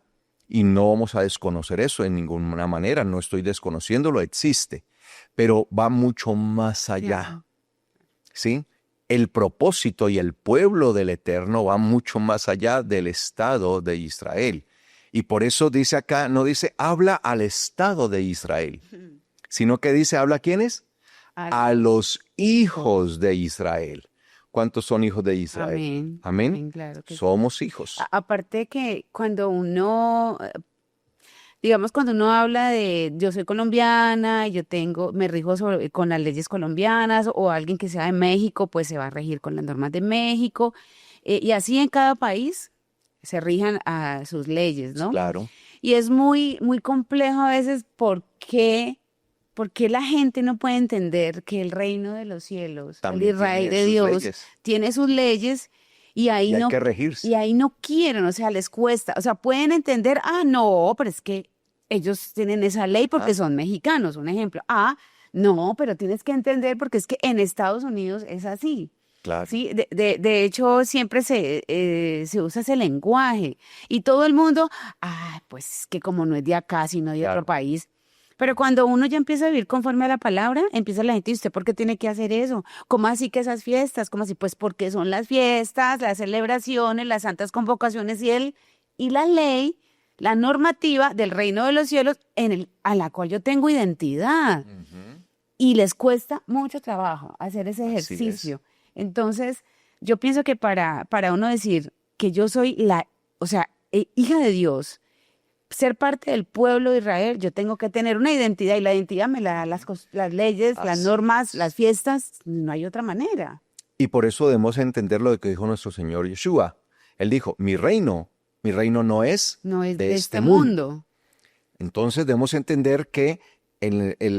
y no vamos a desconocer eso en ninguna manera, no estoy desconociéndolo, existe, pero va mucho más allá, ¿sí? El propósito y el pueblo del Eterno va mucho más allá del Estado de Israel. Y por eso dice acá, no dice, habla al Estado de Israel, sino que dice, ¿habla a quiénes? A los hijos de Israel. ¿Cuántos son hijos de Israel? Amén. Amén. Amén, claro que somos hijos. Aparte que cuando uno, digamos, cuando uno habla de yo soy colombiana y me rijo con las leyes colombianas, o alguien que sea de México, pues se va a regir con las normas de México. Y así en cada país se rijan a sus leyes, ¿no? Claro. Y es muy, muy complejo a veces porque la gente no puede entender que el reino de los cielos, También el Israel tiene de sus Dios, leyes. tiene sus leyes y ahí hay que regirse. y ahí no quieren, o sea, les cuesta, o sea, pueden entender, no, pero es que ellos tienen esa ley porque son mexicanos, un ejemplo. No, pero tienes que entender porque es que en Estados Unidos es así. Claro. Sí, de hecho siempre se usa ese lenguaje y todo el mundo, pues que como no es de acá, sino de otro país. Pero cuando uno ya empieza a vivir conforme a la palabra, empieza la gente, ¿y usted por qué tiene que hacer eso? ¿Cómo así que esas fiestas? ¿Cómo así? Pues porque son las fiestas, las celebraciones, las santas convocaciones y la ley, la normativa del reino de los cielos a la cual yo tengo identidad. Y les cuesta mucho trabajo hacer ese ejercicio. Entonces, yo pienso que para uno decir que yo soy hija de Dios, ser parte del pueblo de Israel, yo tengo que tener una identidad y la identidad me la dan las leyes, las normas, las fiestas, no hay otra manera. Y por eso debemos entender lo que dijo nuestro Señor Yeshua. Él dijo, mi reino no es de este mundo. Entonces debemos entender que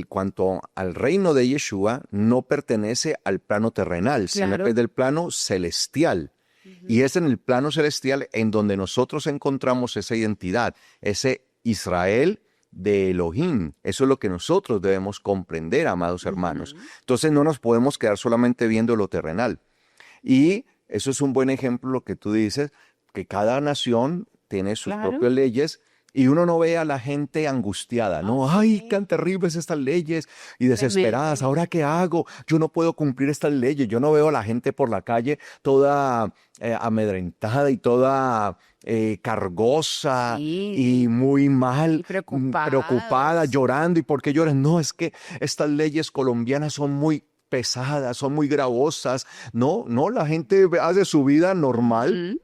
cuanto al reino de Yeshua no pertenece al plano terrenal, sino que es del plano celestial. Y es en el plano celestial en donde nosotros encontramos esa identidad, ese Israel de Elohim. Eso es lo que nosotros debemos comprender, amados hermanos. Entonces no nos podemos quedar solamente viendo lo terrenal. Y eso es un buen ejemplo lo que tú dices, que cada nación tiene sus propias leyes. Y uno no ve a la gente angustiada, ¿no? ¡Ay, qué terribles estas leyes! Y desesperadas, ¿ahora qué hago? Yo no puedo cumplir estas leyes. Yo no veo a la gente por la calle toda amedrentada y toda cargosa y muy mal, y preocupada, llorando. ¿Y por qué lloran? No, es que estas leyes colombianas son muy pesadas, son muy gravosas. No, la gente hace su vida normal.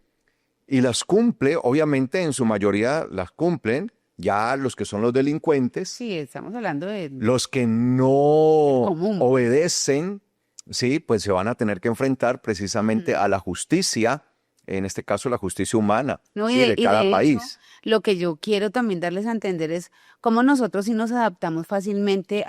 Y las cumple, obviamente en su mayoría las cumplen, ya los que son los delincuentes. Sí, estamos hablando de... Los que no obedecen, sí, pues se van a tener que enfrentar precisamente a la justicia en este caso, la justicia humana, No, ¿sí? de cada hecho, país. lo que yo quiero también darles a entender es cómo nosotros sí nos adaptamos fácilmente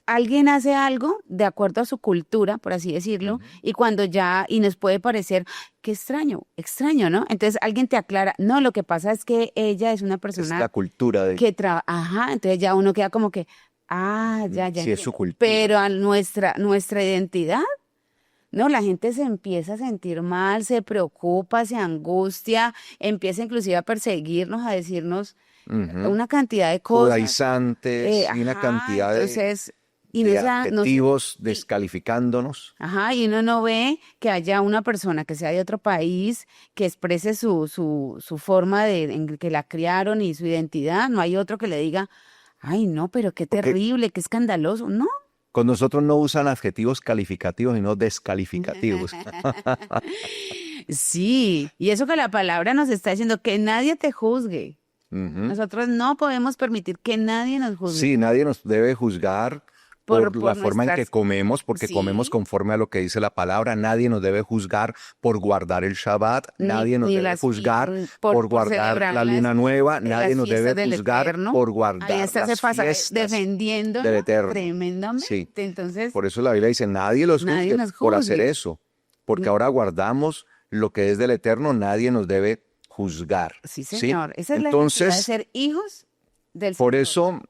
alguien hace algo de acuerdo a su cultura, por así decirlo, Ujú. y cuando y nos puede parecer, qué extraño, extraño, ¿no? Entonces alguien te aclara, no, lo que pasa es que ella es una Es persona la cultura de... que trabaja, ajá, entonces ya uno queda como que, ya Sí, es su entiendo. cultura. Pero a nuestra identidad, no, la gente se empieza a sentir mal, se preocupa, se angustia, empieza inclusive a perseguirnos, a decirnos Ujú. una cantidad de cosas. Judaizantes y una Ajá, cantidad entonces, y no de se, no adjetivos y- descalificándonos. ajá, y uno no ve que haya una persona que sea de otro país, que exprese su forma en que la criaron y su identidad. No hay otro que le diga, ay, no, pero qué Porque terrible, qué escandaloso. No. con nosotros no usan adjetivos calificativos, sino descalificativos. Sí, y eso que la palabra nos está diciendo, que nadie te juzgue. Ujú. Nosotros no podemos permitir que nadie nos juzgue Sí, nadie nos debe juzgar por la por forma en que nuestras, comemos, porque comemos sí, conforme a lo que dice la palabra. Nadie nos debe juzgar por guardar el Shabbat. Nadie nos debe juzgar por por guardar celebrar la luna nueva. Nadie las nos debe fiestas del juzgar Eterno. por Ahí guardar está, se las pasa fiestas del defendiéndolo Eterno. Sí, tremendamente. Entonces, por eso la Biblia dice, nadie los nadie juzgue nos por hacer juzgue. eso, porque ahora guardamos lo que es del Eterno. Nadie nos debe juzgar. Sí, ¿Sí? señor. Esa es la identidad de Entonces, ser hijos del por Señor. eso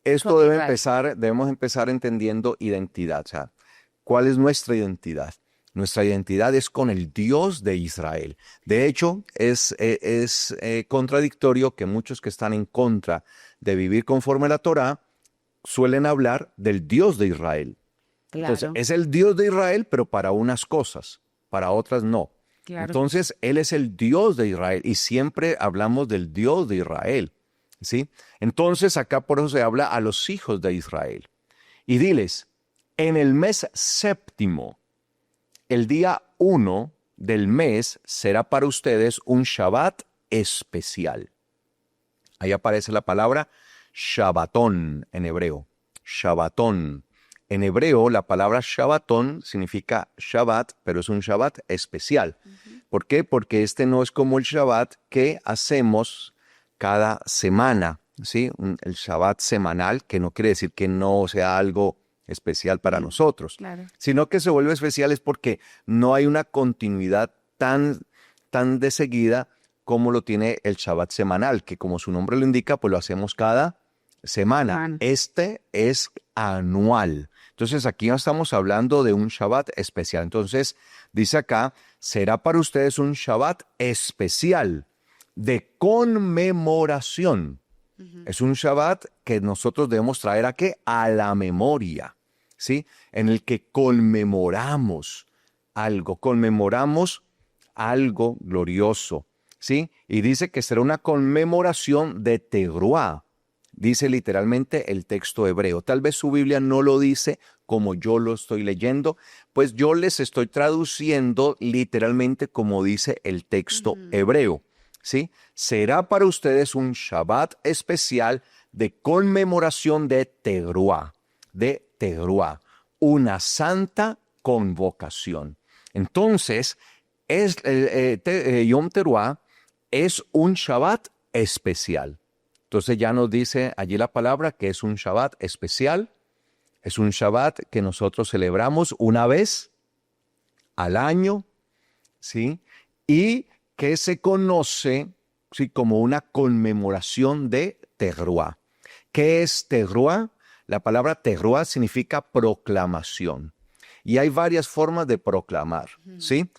esto Como Israel. debemos empezar entendiendo identidad. O sea, ¿cuál es nuestra identidad? Nuestra identidad es con el Dios de Israel. De hecho, es contradictorio que muchos que están en contra de vivir conforme a la Torá suelen hablar del Dios de Israel. Entonces, Claro, es el Dios de Israel, pero para unas cosas, para otras no. claro. Entonces, Él es el Dios de Israel y siempre hablamos del Dios de Israel. ¿Sí? Entonces acá por eso se habla a los hijos de Israel. Y diles, en el mes séptimo, el día 1 del mes será para ustedes un Shabbat especial. Ahí aparece la palabra Shabbatón en hebreo. Shabbatón. En hebreo la palabra Shabbatón significa Shabbat, pero es un Shabbat especial. ¿Por qué? Porque este no es como el Shabbat que hacemos cada semana, ¿sí? El Shabbat semanal, que no quiere decir que no sea algo especial para nosotros, Claro. sino que se vuelve especial es porque no hay una continuidad tan de seguida como lo tiene el Shabbat semanal, que como su nombre lo indica, pues lo hacemos cada semana. Este es anual. Entonces aquí no estamos hablando de un Shabbat especial. Entonces dice acá, será para ustedes un Shabbat especial de conmemoración. Es un Shabbat que nosotros debemos traer ¿a qué? A la memoria, ¿sí? En el que conmemoramos algo glorioso, ¿sí? Y dice que será una conmemoración de Teruá. Dice literalmente el texto hebreo. Tal vez su Biblia no lo dice como yo lo estoy leyendo, pues yo les estoy traduciendo literalmente como dice el texto hebreo. ¿Sí? Será para ustedes un Shabbat especial de conmemoración de Teruá, una santa convocación. Entonces, Yom Teruá es un Shabbat especial. Entonces ya nos dice allí la palabra que es un Shabbat especial, es un Shabbat que nosotros celebramos una vez al año, ¿sí? Y que se conoce, ¿sí?, como una conmemoración de Teruá. ¿Qué es Teruá? La palabra Teruá significa proclamación. Y hay varias formas de proclamar, ¿sí?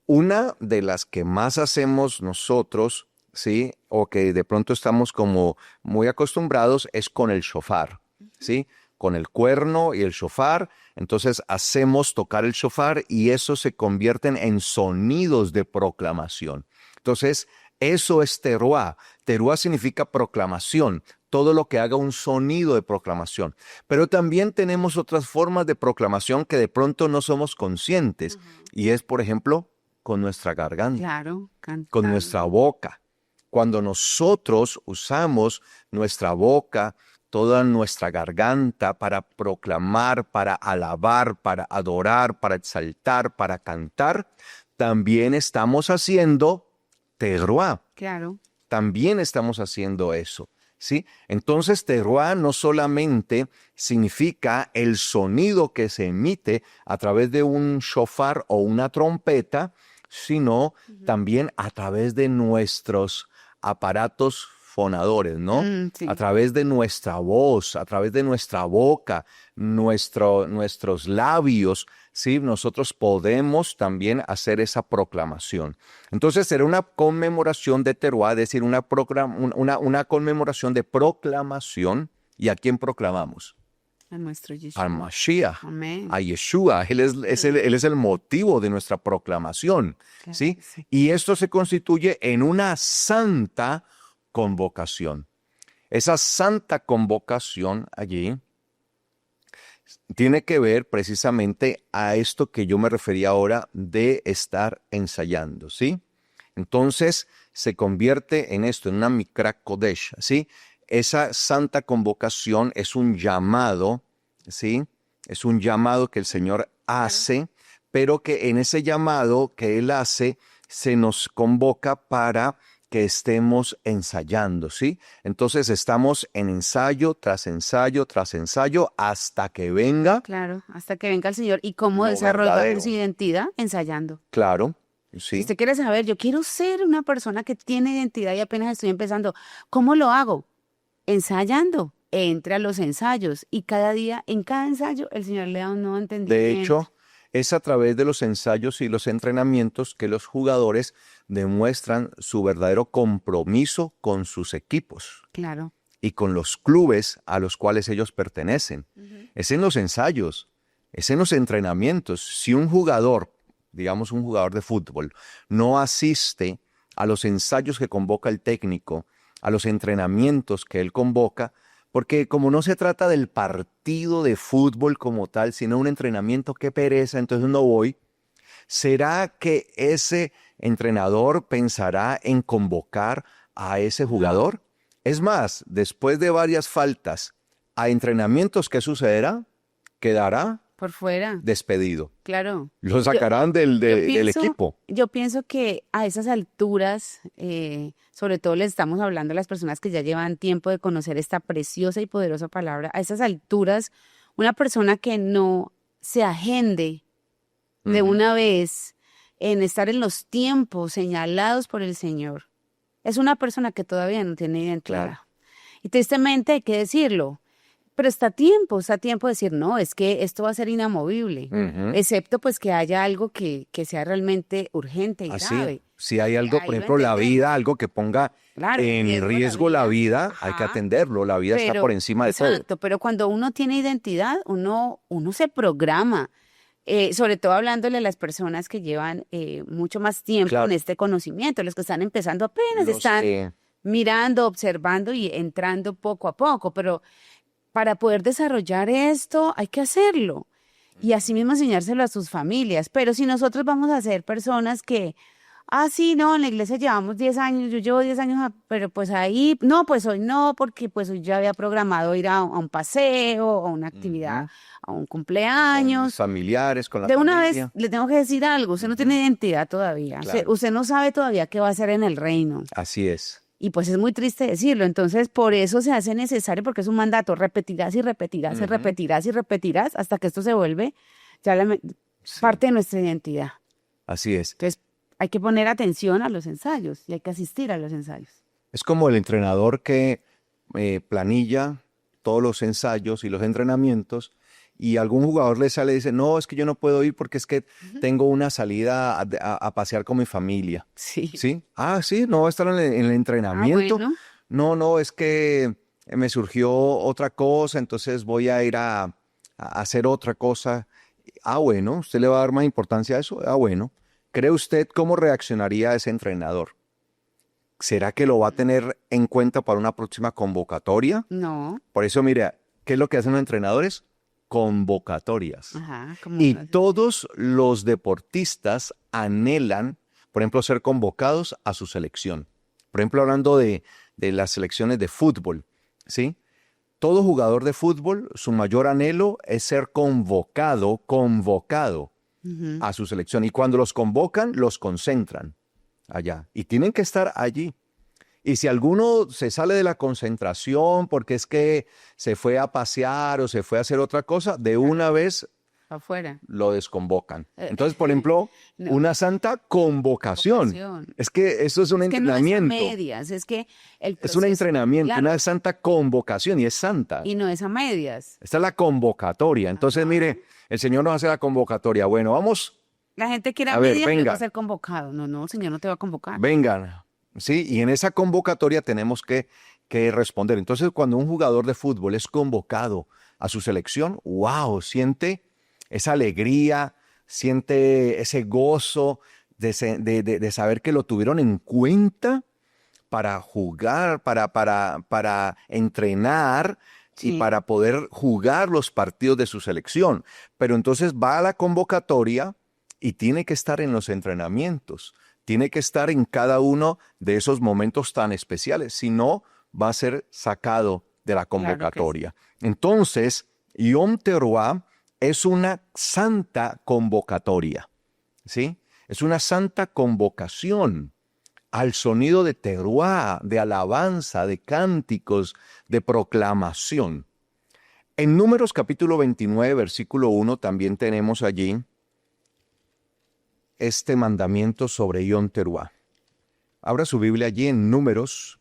Una de las que más hacemos nosotros, ¿sí?, o que de pronto estamos como muy acostumbrados, es con el shofar, ¿sí? Con el cuerno y el shofar. Entonces hacemos tocar el shofar y eso se convierten en sonidos de proclamación. Entonces, eso es teruá. Teruá significa proclamación, todo lo que haga un sonido de proclamación. Pero también tenemos otras formas de proclamación que de pronto no somos conscientes. Y es, por ejemplo, con nuestra garganta, Claro, con cantando. nuestra boca. Cuando nosotros usamos nuestra boca, toda nuestra garganta para proclamar, para alabar, para adorar, para exaltar, para cantar, también estamos haciendo teruá. Claro. También estamos haciendo eso, ¿sí? Entonces, teruá no solamente significa el sonido que se emite a través de un shofar o una trompeta, sino también a través de nuestros aparatos fonadores, ¿no? Sí. A través de nuestra voz, a través de nuestra boca, nuestros labios, ¿sí? Nosotros podemos también hacer esa proclamación. Entonces será una conmemoración de teruá, es decir, una conmemoración de proclamación. ¿Y a quién proclamamos? A nuestro Yeshua. Al Mashiach, Amén. a Yeshua. Él es el motivo de nuestra proclamación, Claro, ¿sí? sí. Y esto se constituye en una santa convocación. Esa santa convocación allí tiene que ver precisamente a esto que yo me refería ahora de estar ensayando, ¿sí? Entonces se convierte en esto, en una Mikra Kodesh, ¿sí? Esa santa convocación es un llamado, ¿sí? Es un llamado que el Señor hace, pero que en ese llamado que Él hace se nos convoca para que estemos ensayando, ¿sí? Entonces estamos en ensayo tras ensayo tras ensayo hasta que venga. Claro, hasta que venga el Señor. ¿Y cómo Lo desarrollar verdadero. su identidad? Ensayando. Claro, Si sí. usted quiere saber, yo quiero ser una persona que tiene identidad y apenas estoy empezando, ¿cómo lo hago? Ensayando. Entre a los ensayos y cada día, en cada ensayo, el Señor le da un nuevo entendimiento. De hecho, es a través de los ensayos y los entrenamientos que los jugadores demuestran su verdadero compromiso con sus equipos Claro. y con los clubes a los cuales ellos pertenecen. Es en los ensayos, es en los entrenamientos. Si un jugador, digamos un jugador de fútbol, no asiste a los ensayos que convoca el técnico, a los entrenamientos que él convoca, porque como no se trata del partido de fútbol como tal, sino un entrenamiento, qué pereza, entonces no voy. ¿Será que ese entrenador pensará en convocar a ese jugador? Es más, después de varias faltas a entrenamientos, ¿qué sucederá? Quedará Por fuera. despedido. Claro. Lo sacarán del equipo. Yo pienso que a esas alturas, sobre todo les estamos hablando a las personas que ya llevan tiempo de conocer esta preciosa y poderosa palabra, a esas alturas, una persona que no se agende de una vez en estar en los tiempos señalados por el Señor, es una persona que todavía no tiene identidad. Claro. Y tristemente hay que decirlo. Pero está a tiempo de decir, no, es que esto va a ser inamovible, excepto pues que haya algo que sea realmente urgente y grave. Si hay algo, Ahí por lo ejemplo, la entendemos. vida, algo que ponga Claro, en riesgo la vida, hay que Ajá. atenderlo. La vida está por encima de todo. Exacto, pero cuando uno tiene identidad, uno se programa. Sobre todo hablándole a las personas que llevan mucho más tiempo Claro. en este conocimiento, los que están empezando apenas, Los están que- mirando, observando y entrando poco a poco, pero para poder desarrollar esto hay que hacerlo y asimismo enseñárselo a sus familias. Pero si nosotros vamos a ser personas que, sí, no, en la iglesia llevamos 10 años, yo llevo 10 años, pero pues ahí, no, pues hoy no, porque pues hoy ya había programado ir a un paseo, a una actividad, a un con mis cumpleaños. familiares, con la De una vez familia. le tengo que decir algo, usted no tiene identidad todavía, Claro. usted no sabe todavía qué va a hacer en el reino. Así es. Y pues es muy triste decirlo, entonces por eso se hace necesario, porque es un mandato, repetirás y repetirás y repetirás y repetirás hasta que esto se vuelve ya parte de nuestra identidad. Así es. Entonces hay que poner atención a los ensayos y hay que asistir a los ensayos. Es como el entrenador que planilla todos los ensayos y los entrenamientos y algún jugador le sale y dice, no, es que yo no puedo ir porque es que tengo una salida a pasear con mi familia. Sí. ¿Sí? Sí, no va a estar en el entrenamiento. Bueno. No, es que me surgió otra cosa, entonces voy a ir a hacer otra cosa. Bueno, ¿usted le va a dar más importancia a eso? Bueno. ¿Cree usted cómo reaccionaría ese entrenador? ¿Será que lo va a tener en cuenta para una próxima convocatoria? No. Por eso, mire, ¿qué es lo que hacen los entrenadores? Convocatorias. Ajá. Y todos los deportistas anhelan, por ejemplo, ser convocados a su selección. Por ejemplo, hablando de las selecciones de fútbol, ¿sí? Todo jugador de fútbol, su mayor anhelo es ser convocado a su selección. Y cuando los convocan, los concentran allá. Y tienen que estar allí. Y si alguno se sale de la concentración porque es que se fue a pasear o se fue a hacer otra cosa, de una vez afuera lo desconvocan. Entonces, por ejemplo, no. una santa convocación. Es que eso es un entrenamiento. No es a medias, es que el proceso, es un entrenamiento, claro. una santa convocación y es santa. Y no es a medias. Esta es la convocatoria. Entonces, mire, el Señor nos hace la convocatoria. Bueno, vamos. La gente quiere a medias y va a ser convocado. No, el Señor no te va a convocar. Vengan. Sí, y en esa convocatoria tenemos que responder. Entonces, cuando un jugador de fútbol es convocado a su selección, wow, siente esa alegría, siente ese gozo de saber que lo tuvieron en cuenta para jugar, para entrenar y para poder jugar los partidos de su selección. Pero entonces va a la convocatoria y tiene que estar en los entrenamientos, tiene que estar en cada uno de esos momentos tan especiales, si no va a ser sacado de la convocatoria. Claro que sí. Entonces, Yom Teruah es una santa convocatoria, ¿sí? Es una santa convocación al sonido de teruá, de alabanza, de cánticos, de proclamación. En Números capítulo 29, versículo 1, también tenemos allí este mandamiento sobre Yom Teruah. Abra su Biblia allí en Números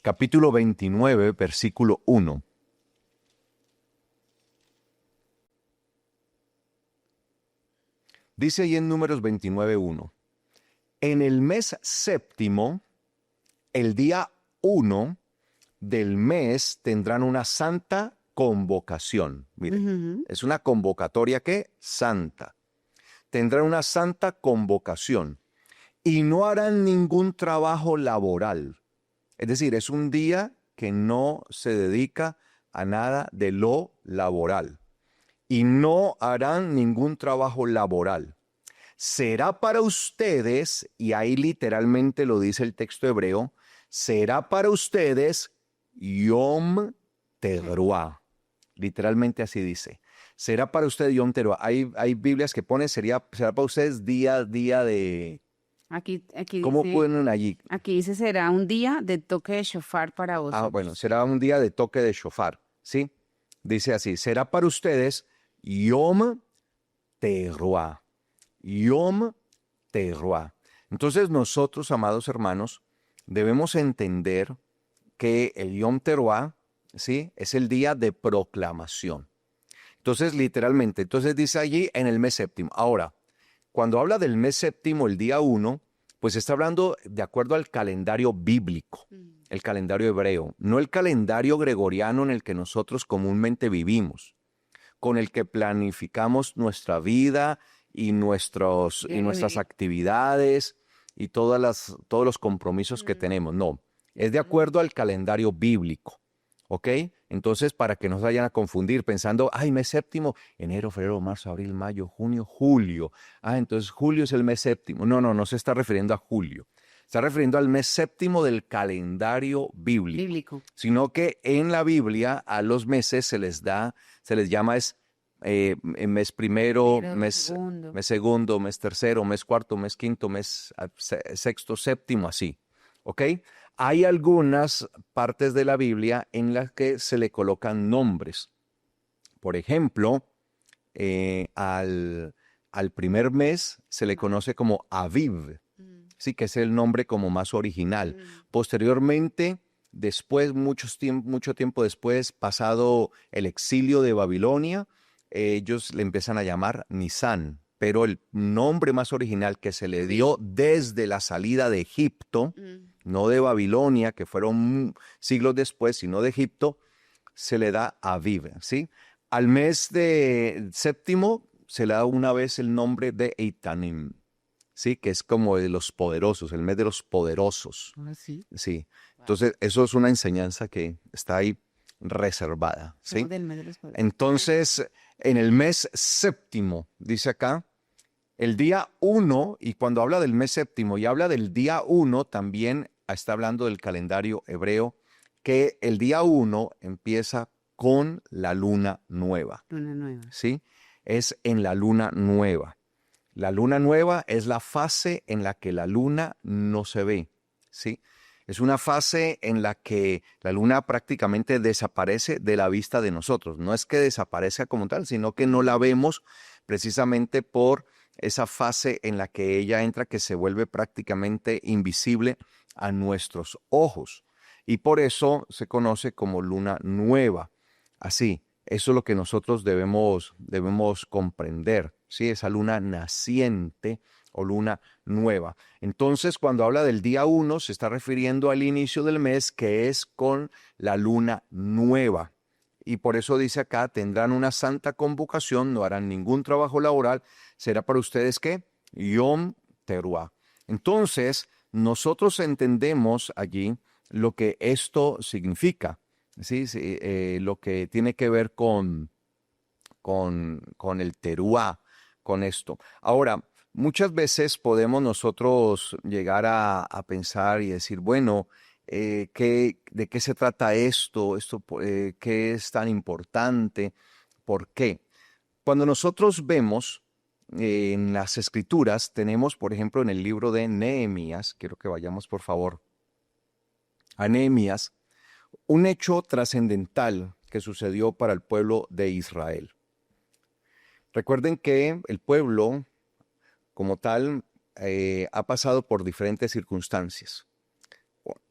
capítulo 29, versículo 1. Dice ahí en Números 29, 1. En el mes séptimo, el día 1 del mes, tendrán una santa convocación. Miren, es una convocatoria que santa. Tendrán una santa convocación y no harán ningún trabajo laboral. Es decir, es un día que no se dedica a nada de lo laboral. Y no harán ningún trabajo laboral. Será para ustedes, y ahí literalmente lo dice el texto hebreo, será para ustedes Yom Teruah. Literalmente así dice. Será para ustedes Yom Teruah. Hay Biblias que ponen será para ustedes día de... Aquí ¿Cómo dice, ponen allí? Aquí dice será un día de toque de shofar para vosotros. Bueno, será un día de toque de shofar, ¿sí? Dice así, será para ustedes Yom Teruah. Yom Teruah. Entonces nosotros, amados hermanos, debemos entender que el Yom Teruah, ¿sí?, es el día de proclamación. Entonces, literalmente, dice allí en el mes séptimo. Ahora, cuando habla del mes séptimo, el día 1, pues está hablando de acuerdo al calendario bíblico, el calendario hebreo, no el calendario gregoriano en el que nosotros comúnmente vivimos, con el que planificamos nuestra vida y nuestras actividades y todos los compromisos que tenemos. No, es de acuerdo al calendario bíblico, ¿ok? Entonces, para que no se vayan a confundir pensando, mes séptimo, enero, febrero, marzo, abril, mayo, junio, julio. Entonces julio es el mes séptimo. No se está refiriendo a julio. Está refiriendo al mes séptimo del calendario bíblico. Sino que en la Biblia a los meses se les llama mes primero, mes segundo, mes tercero, mes cuarto, mes quinto, mes sexto, séptimo, así. ¿Ok? Hay algunas partes de la Biblia en las que se le colocan nombres. Por ejemplo, al primer mes se le conoce como Aviv, sí, que es el nombre como más original. Posteriormente, después, mucho tiempo después, pasado el exilio de Babilonia, ellos le empiezan a llamar Nisan, pero el nombre más original que se le dio desde la salida de Egipto, no de Babilonia, que fueron siglos después, sino de Egipto, se le da Aviv, ¿sí? Al mes de séptimo se le da una vez el nombre de Eitanim, ¿sí? Que es como de los poderosos, el mes de los poderosos. ¿Sí? Sí. Entonces, eso es una enseñanza que está ahí reservada, ¿sí? Entonces, en el mes séptimo, dice acá, el día 1, y cuando habla del mes séptimo y habla del día 1, también está hablando del calendario hebreo, que el día 1 empieza con la luna nueva. Luna nueva. ¿Sí? Es en la luna nueva. La luna nueva es la fase en la que la luna no se ve. ¿Sí? Es una fase en la que la luna prácticamente desaparece de la vista de nosotros. No es que desaparezca como tal, sino que no la vemos precisamente por esa fase en la que ella entra, que se vuelve prácticamente invisible a nuestros ojos. Y por eso se conoce como luna nueva. Así, eso es lo que nosotros debemos comprender, ¿sí? Esa luna naciente o luna nueva. Entonces, cuando habla del día 1, se está refiriendo al inicio del mes, que es con la luna nueva. Y por eso dice acá, tendrán una santa convocación, no harán ningún trabajo laboral, será para ustedes, ¿qué? Yom Teruah. Entonces, nosotros entendemos allí lo que esto significa, ¿sí? Lo que tiene que ver con el Teruah, con esto. Ahora, muchas veces podemos nosotros llegar a pensar y decir, bueno, ¿de qué se trata esto? ¿Qué es tan importante? ¿Por qué? Cuando nosotros vemos en las escrituras, tenemos, por ejemplo, en el libro de Nehemías, quiero que vayamos, por favor, a Nehemías, un hecho trascendental que sucedió para el pueblo de Israel. Recuerden que el pueblo, como tal, ha pasado por diferentes circunstancias.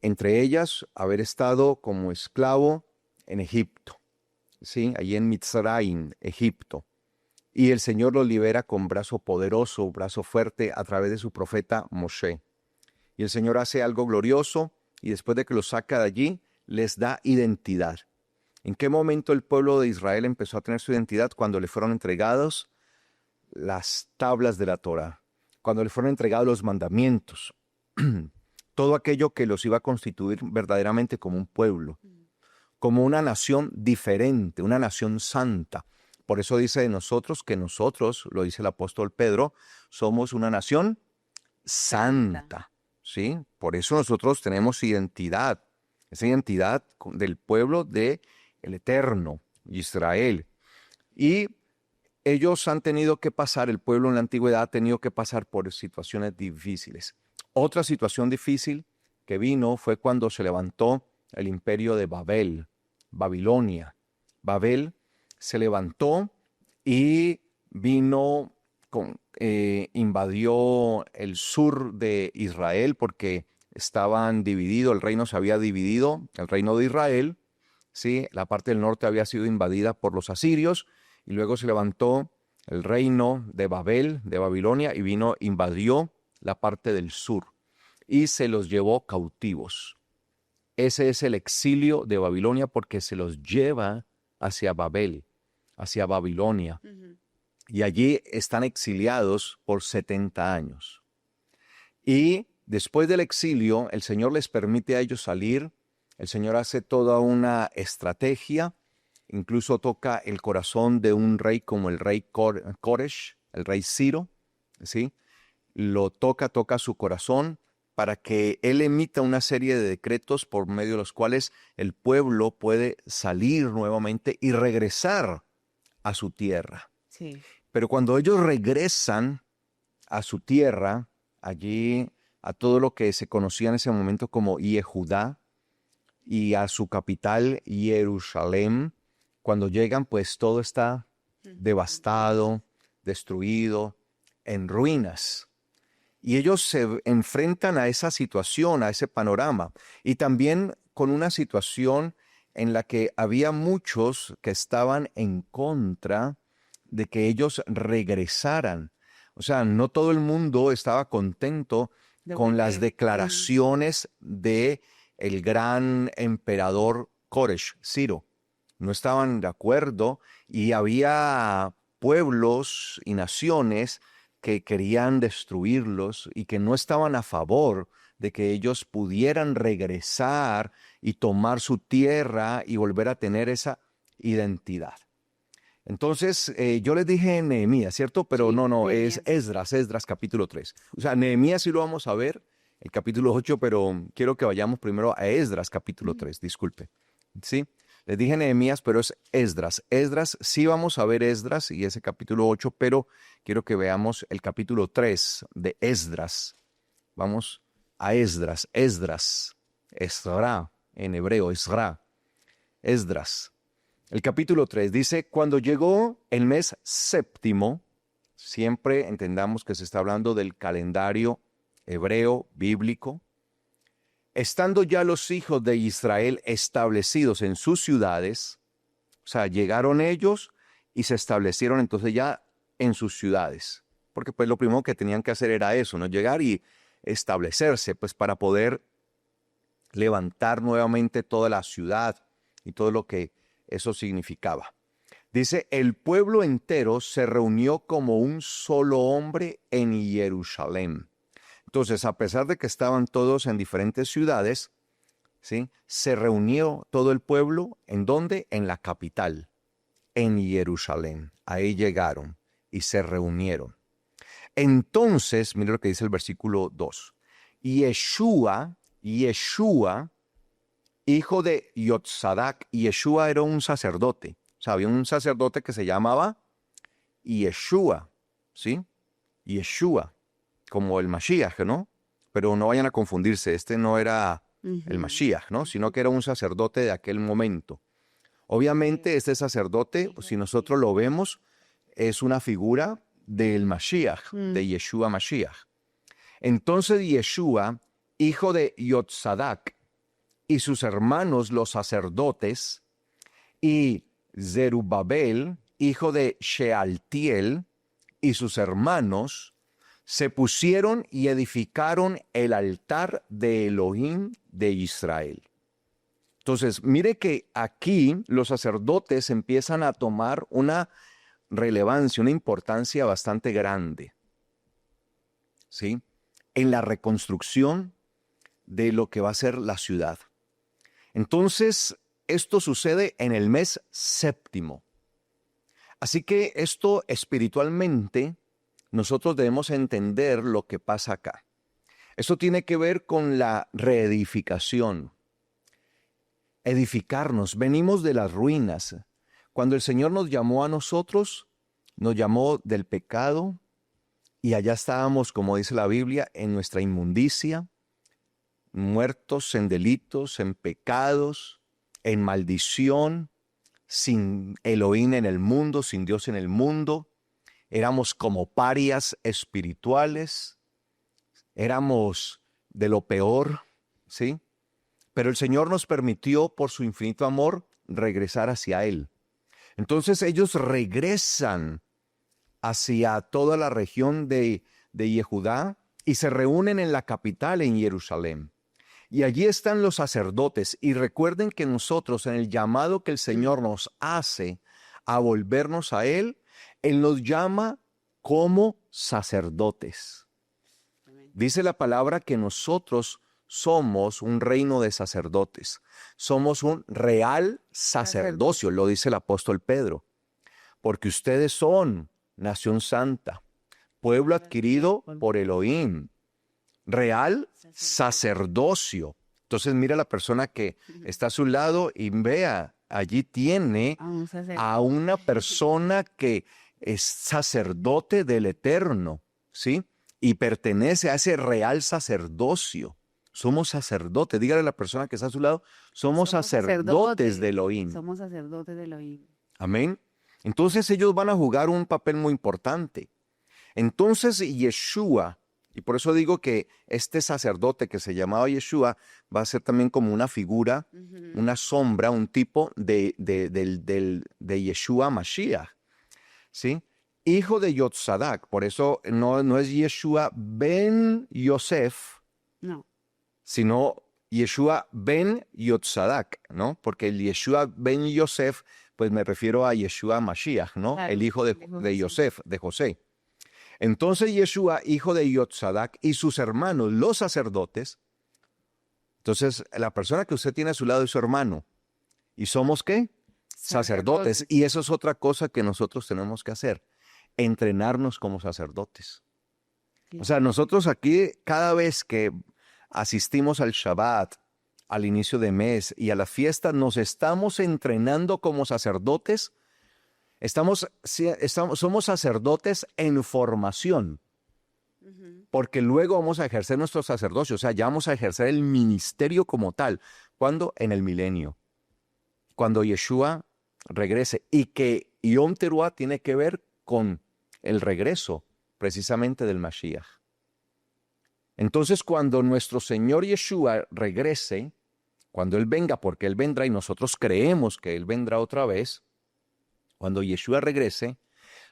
Entre ellas, haber estado como esclavo en Egipto, ¿sí? Allí en Mitzrayim, Egipto. Y el Señor los libera con brazo poderoso, brazo fuerte, a través de su profeta Moshe. Y el Señor hace algo glorioso, y después de que los saca de allí, les da identidad. ¿En qué momento el pueblo de Israel empezó a tener su identidad? Cuando le fueron entregados las tablas de la Torá, cuando le fueron entregados los mandamientos, todo aquello que los iba a constituir verdaderamente como un pueblo, como una nación diferente, una nación santa. Por eso dice de nosotros que nosotros, lo dice el apóstol Pedro, somos una nación santa, ¿sí? Por eso nosotros tenemos identidad, esa identidad del pueblo del Eterno, Israel. Y ellos han tenido que pasar, el pueblo en la antigüedad ha tenido que pasar por situaciones difíciles. Otra situación difícil que vino fue cuando se levantó el imperio de Babel, Babilonia. Babel se levantó y vino, invadió el sur de Israel porque estaban divididos, el reino se había dividido, el reino de Israel, ¿sí? La parte del norte había sido invadida por los asirios y luego se levantó el reino de Babel, de Babilonia, y vino, invadió la parte del sur y se los llevó cautivos. Ese es el exilio de Babilonia porque se los lleva hacia Babel, hacia Babilonia. Y allí están exiliados por 70 años. Y después del exilio, el Señor les permite a ellos salir. El Señor hace toda una estrategia. Incluso toca el corazón de un rey como el rey Koresh, el rey Ciro, ¿sí? Lo toca su corazón para que él emita una serie de decretos por medio de los cuales el pueblo puede salir nuevamente y regresar a su tierra. Sí. Pero cuando ellos regresan a su tierra, allí a todo lo que se conocía en ese momento como Yehudá y a su capital Jerusalén, cuando llegan, pues todo está devastado, destruido, en ruinas. Y ellos se enfrentan a esa situación, a ese panorama, y también con una situación en la que había muchos que estaban en contra de que ellos regresaran. O sea, no todo el mundo estaba contento con las declaraciones de el gran emperador Koresh, Ciro. No estaban de acuerdo y había pueblos y naciones que querían destruirlos y que no estaban a favor de que ellos pudieran regresar y tomar su tierra y volver a tener esa identidad. Entonces, yo les dije en Nehemías, ¿cierto? Pero sí, no, es Esdras capítulo 3. O sea, Nehemías sí lo vamos a ver, el capítulo 8, pero quiero que vayamos primero a Esdras capítulo 3, disculpe. ¿Sí? Les dije Nehemías, pero es Esdras. Esdras, sí vamos a ver Esdras y ese capítulo 8, pero quiero que veamos el capítulo 3 de Esdras. Vamos a Esdras, Esra, en hebreo, Esdras. El capítulo 3 dice, cuando llegó el mes séptimo, siempre entendamos que se está hablando del calendario hebreo, bíblico, estando ya los hijos de Israel establecidos en sus ciudades, o sea, llegaron ellos y se establecieron entonces ya en sus ciudades, porque pues lo primero que tenían que hacer era eso, ¿no? Llegar y establecerse, pues para poder levantar nuevamente toda la ciudad y todo lo que eso significaba. Dice, el pueblo entero se reunió como un solo hombre en Jerusalén. Entonces, a pesar de que estaban todos en diferentes ciudades, ¿sí?, se reunió todo el pueblo, ¿en dónde? En la capital, en Jerusalén. Ahí llegaron y se reunieron. Entonces, mire lo que dice el versículo 2. Yeshua, hijo de Yotzadak, Yeshua era un sacerdote. O sea, había un sacerdote que se llamaba Yeshua, ¿sí? Yeshua, como el Mashiach, ¿no? Pero no vayan a confundirse, este no era el Mashiach, ¿no? Sino que era un sacerdote de aquel momento. Obviamente, este sacerdote, si nosotros lo vemos, es una figura del Mashiach, de Yeshua Mashiach. Entonces Yeshua, hijo de Yotzadak, y sus hermanos los sacerdotes, y Zerubabel, hijo de Shealtiel, y sus hermanos, se pusieron y edificaron el altar de Elohim de Israel. Entonces, mire que aquí los sacerdotes empiezan a tomar una relevancia, una importancia bastante grande, ¿sí?, en la reconstrucción de lo que va a ser la ciudad. Entonces, esto sucede en el mes séptimo. Así que esto espiritualmente, nosotros debemos entender lo que pasa acá. Esto tiene que ver con la reedificación. Edificarnos, venimos de las ruinas. Cuando el Señor nos llamó a nosotros, nos llamó del pecado y allá estábamos, como dice la Biblia, en nuestra inmundicia, muertos en delitos, en pecados, en maldición, sin Elohim en el mundo, sin Dios en el mundo. Éramos como parias espirituales, éramos de lo peor, ¿sí? Pero el Señor nos permitió, por su infinito amor, regresar hacia Él. Entonces ellos regresan hacia toda la región de Yehudá y se reúnen en la capital, en Jerusalén. Y allí están los sacerdotes. Y recuerden que nosotros, en el llamado que el Señor nos hace a volvernos a Él, Él nos llama como sacerdotes. Dice la palabra que nosotros somos un reino de sacerdotes. Somos un real sacerdocio, lo dice el apóstol Pedro. Porque ustedes son nación santa, pueblo adquirido por Elohim, real sacerdocio. Entonces mira a la persona que está a su lado y vea, allí tiene a una persona que es sacerdote del Eterno, ¿sí? Y pertenece a ese real sacerdocio. Somos sacerdotes. Dígale a la persona que está a su lado, somos sacerdotes de Elohim. Somos sacerdotes de Elohim. Amén. Entonces ellos van a jugar un papel muy importante. Entonces Yeshua, y por eso digo que este sacerdote que se llamaba Yeshua va a ser también como una figura, una sombra, un tipo de Yeshua Mashiach, ¿sí? Hijo de Yotzadak, por eso no es Yeshua ben Yosef, no, sino Yeshua ben Yotzadak, ¿no? Porque el Yeshua ben Yosef, pues me refiero a Yeshua Mashiach, ¿no? Claro, el hijo de Yosef, de José. Entonces Yeshua, hijo de Yotzadak, y sus hermanos, los sacerdotes. Entonces, la persona que usted tiene a su lado es su hermano. ¿Y somos qué? Sacerdotes. Y eso es otra cosa que nosotros tenemos que hacer, entrenarnos como sacerdotes. O sea, nosotros aquí, cada vez que asistimos al Shabbat, al inicio de mes y a la fiesta, nos estamos entrenando como sacerdotes. Somos sacerdotes en formación, porque luego vamos a ejercer nuestro sacerdocio, o sea, ya vamos a ejercer el ministerio como tal. ¿Cuándo? En el milenio, cuando Yeshua regrese, y que Yom Teruah tiene que ver con el regreso precisamente del Mashiach. Entonces, cuando nuestro Señor Yeshua regrese, cuando Él venga, porque Él vendrá y nosotros creemos que Él vendrá otra vez, cuando Yeshua regrese,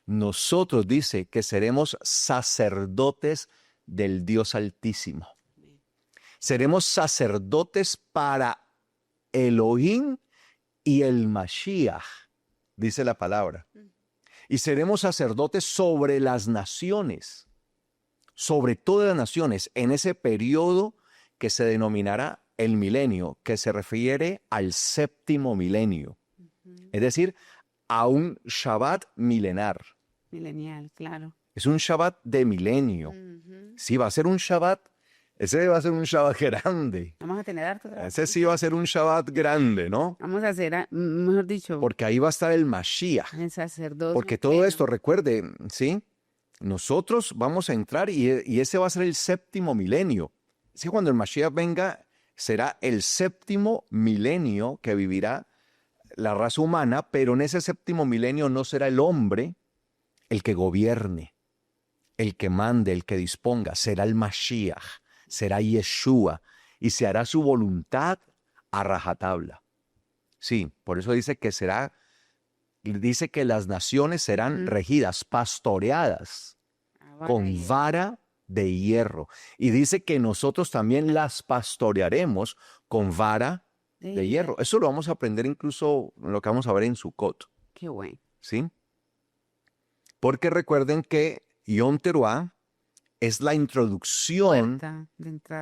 nosotros dice que seremos sacerdotes del Dios Altísimo. Seremos sacerdotes para Elohim y el Mashiach, dice la palabra. Y seremos sacerdotes sobre las naciones, sobre todas las naciones, en ese periodo que se denominará el milenio, que se refiere al séptimo milenio. Es decir, a un Shabbat milenar. Milenial, claro. Es un Shabbat de milenio. Sí, va a ser un Shabbat. Ese va a ser un Shabbat grande. Vamos a tener harto trabajo. Ese sí va a ser un Shabbat grande, ¿no? Vamos a hacer, mejor dicho, porque ahí va a estar el Mashiach. el sacerdocio. Porque todo esto, recuerde, ¿sí? Nosotros vamos a entrar y ese va a ser el séptimo milenio. Sí, cuando el Mashiach venga, será el séptimo milenio que vivirá la raza humana, pero en ese séptimo milenio no será el hombre el que gobierne, el que mande, el que disponga. Será el Mashiach, será Yeshua, y se hará su voluntad a rajatabla. Sí, por eso dice que las naciones serán regidas, pastoreadas, con vara de hierro. Y dice que nosotros también las pastorearemos con vara de hierro. Eso lo vamos a aprender incluso en lo que vamos a ver en Sukkot. Qué bueno. ¿Sí? Porque recuerden que Yom Teruah es la introducción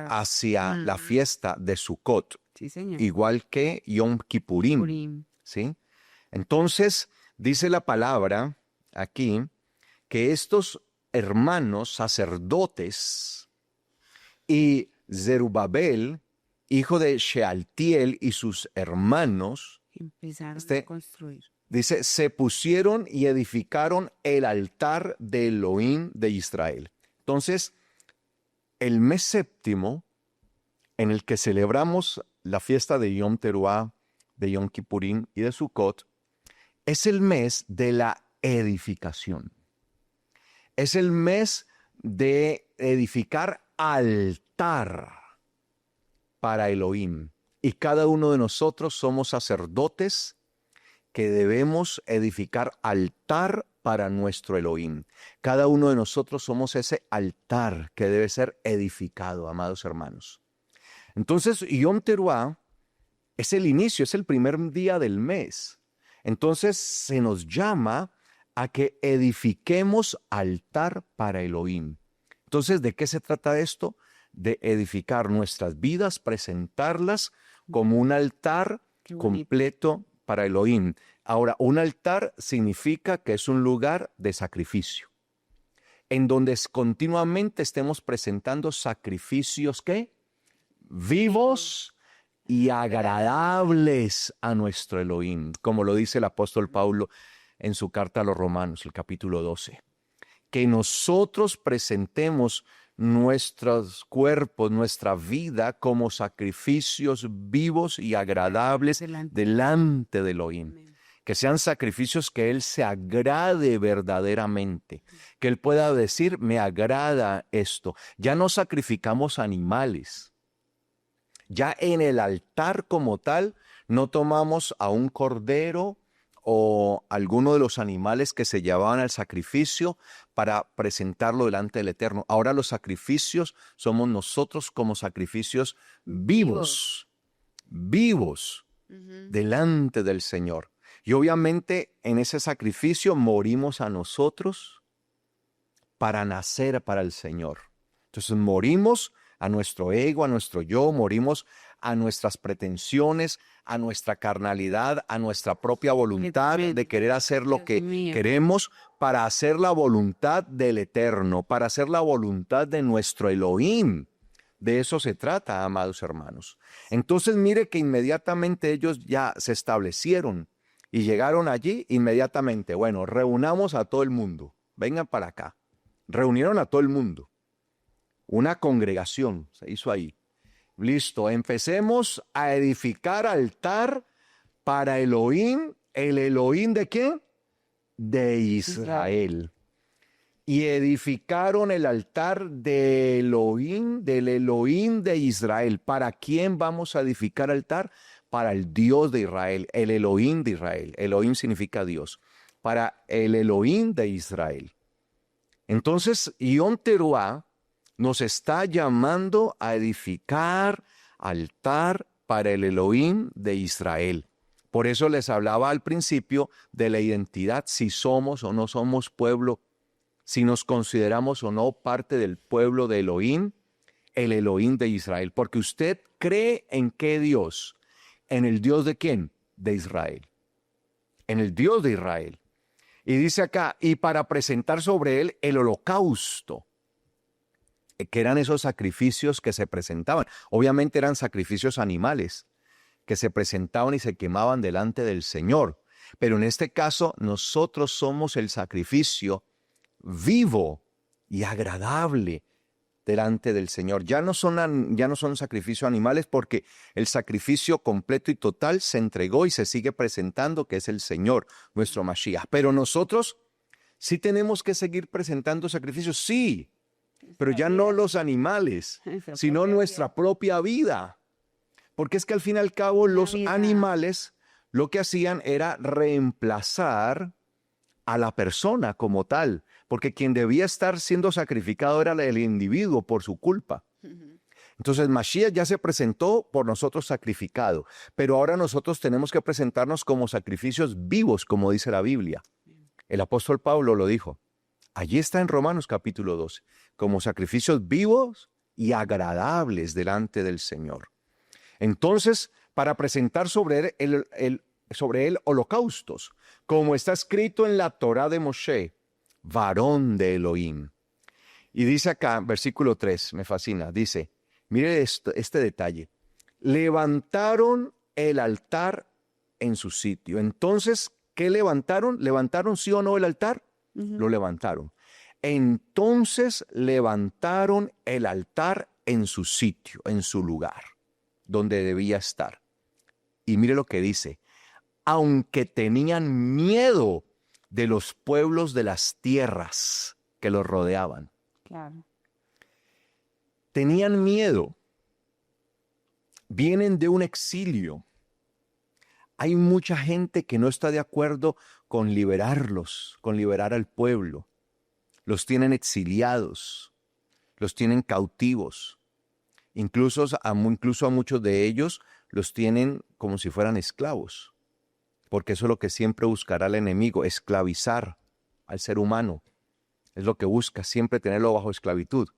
hacia la fiesta de Sukkot. Sí, señor. Igual que Yom Kippurim. ¿Sí? Entonces, dice la palabra aquí que estos hermanos sacerdotes y Zerubabel, hijo de Shealtiel, y sus hermanos empezaron a construir. Dice, se pusieron y edificaron el altar de Elohim de Israel. Entonces, el mes séptimo, en el que celebramos la fiesta de Yom Teruah, de Yom Kippurim y de Sukkot, es el mes de la edificación. Es el mes de edificar altar para Elohim. Y cada uno de nosotros somos sacerdotes que debemos edificar altar para nuestro Elohim. Cada uno de nosotros somos ese altar que debe ser edificado, amados hermanos. Entonces, Yom Teruah es el inicio, es el primer día del mes. Entonces, se nos llama a que edifiquemos altar para Elohim. Entonces, ¿de qué se trata esto? De edificar nuestras vidas, presentarlas como un altar completo para Elohim. Ahora, un altar significa que es un lugar de sacrificio, en donde continuamente estemos presentando sacrificios ¿qué? Vivos y agradables a nuestro Elohim, como lo dice el apóstol Pablo en su carta a los Romanos, el capítulo 12. Que nosotros presentemos nuestros cuerpos, nuestra vida como sacrificios vivos y agradables delante de Elohim. Que sean sacrificios que Él se agrade verdaderamente. Que Él pueda decir, me agrada esto. Ya no sacrificamos animales. Ya en el altar como tal no tomamos a un cordero o alguno de los animales que se llevaban al sacrificio para presentarlo delante del Eterno. Ahora los sacrificios somos nosotros como sacrificios vivos delante del Señor. Y obviamente en ese sacrificio morimos a nosotros para nacer para el Señor. Entonces morimos a nuestro ego, a nuestro yo, morimos a nuestras pretensiones, a nuestra carnalidad, a nuestra propia voluntad de querer hacer lo que queremos para hacer la voluntad del Eterno, para hacer la voluntad de nuestro Elohim. De eso se trata, amados hermanos. Entonces mire que inmediatamente ellos ya se establecieron y llegaron allí inmediatamente. Bueno, reunamos a todo el mundo. Vengan para acá. Reunieron a todo el mundo. Una congregación se hizo ahí. Listo, empecemos a edificar altar para Elohim. ¿El Elohim de quién? De Israel. Y edificaron el altar de Elohim, del Elohim de Israel. ¿Para quién vamos a edificar altar? Para el Dios de Israel, el Elohim de Israel. Elohim significa Dios. Para el Elohim de Israel. Entonces, Yom Teruah nos está llamando a edificar altar para el Elohim de Israel. Por eso les hablaba al principio de la identidad, si somos o no somos pueblo, si nos consideramos o no parte del pueblo de Elohim, el Elohim de Israel. Porque usted cree en qué Dios, en el Dios de quién, de Israel, en el Dios de Israel. Y dice acá, y para presentar sobre él el holocausto, que eran esos sacrificios que se presentaban. Obviamente eran sacrificios animales que se presentaban y se quemaban delante del Señor. Pero en este caso nosotros somos el sacrificio vivo y agradable delante del Señor. Ya no son sacrificios animales porque el sacrificio completo y total se entregó y se sigue presentando, que es el Señor, nuestro Mashiach. Pero nosotros sí tenemos que seguir presentando sacrificios, sí, pero ya no los animales, sino nuestra propia vida. Porque es que al fin y al cabo los animales lo que hacían era reemplazar a la persona como tal, porque quien debía estar siendo sacrificado era el individuo por su culpa. Entonces Mashiach ya se presentó por nosotros sacrificado, pero ahora nosotros tenemos que presentarnos como sacrificios vivos, como dice la Biblia. El apóstol Pablo lo dijo. Allí está en Romanos capítulo 12, como sacrificios vivos y agradables delante del Señor. Entonces, para presentar sobre él holocaustos, como está escrito en la Torá de Moshe, varón de Elohim. Y dice acá, versículo 3, me fascina, dice, mire este detalle, levantaron el altar en su sitio. Entonces, ¿qué levantaron? ¿Levantaron sí o no el altar? Lo levantaron. Entonces levantaron el altar en su sitio, en su lugar, donde debía estar. Y mire lo que dice, aunque tenían miedo de los pueblos de las tierras que los rodeaban. Claro. Tenían miedo. Vienen de un exilio. Hay mucha gente que no está de acuerdo con liberarlos, con liberar al pueblo. Los tienen exiliados, los tienen cautivos. Incluso a muchos de ellos los tienen como si fueran esclavos, porque eso es lo que siempre buscará el enemigo, esclavizar al ser humano. Es lo que busca, siempre tenerlo bajo esclavitud.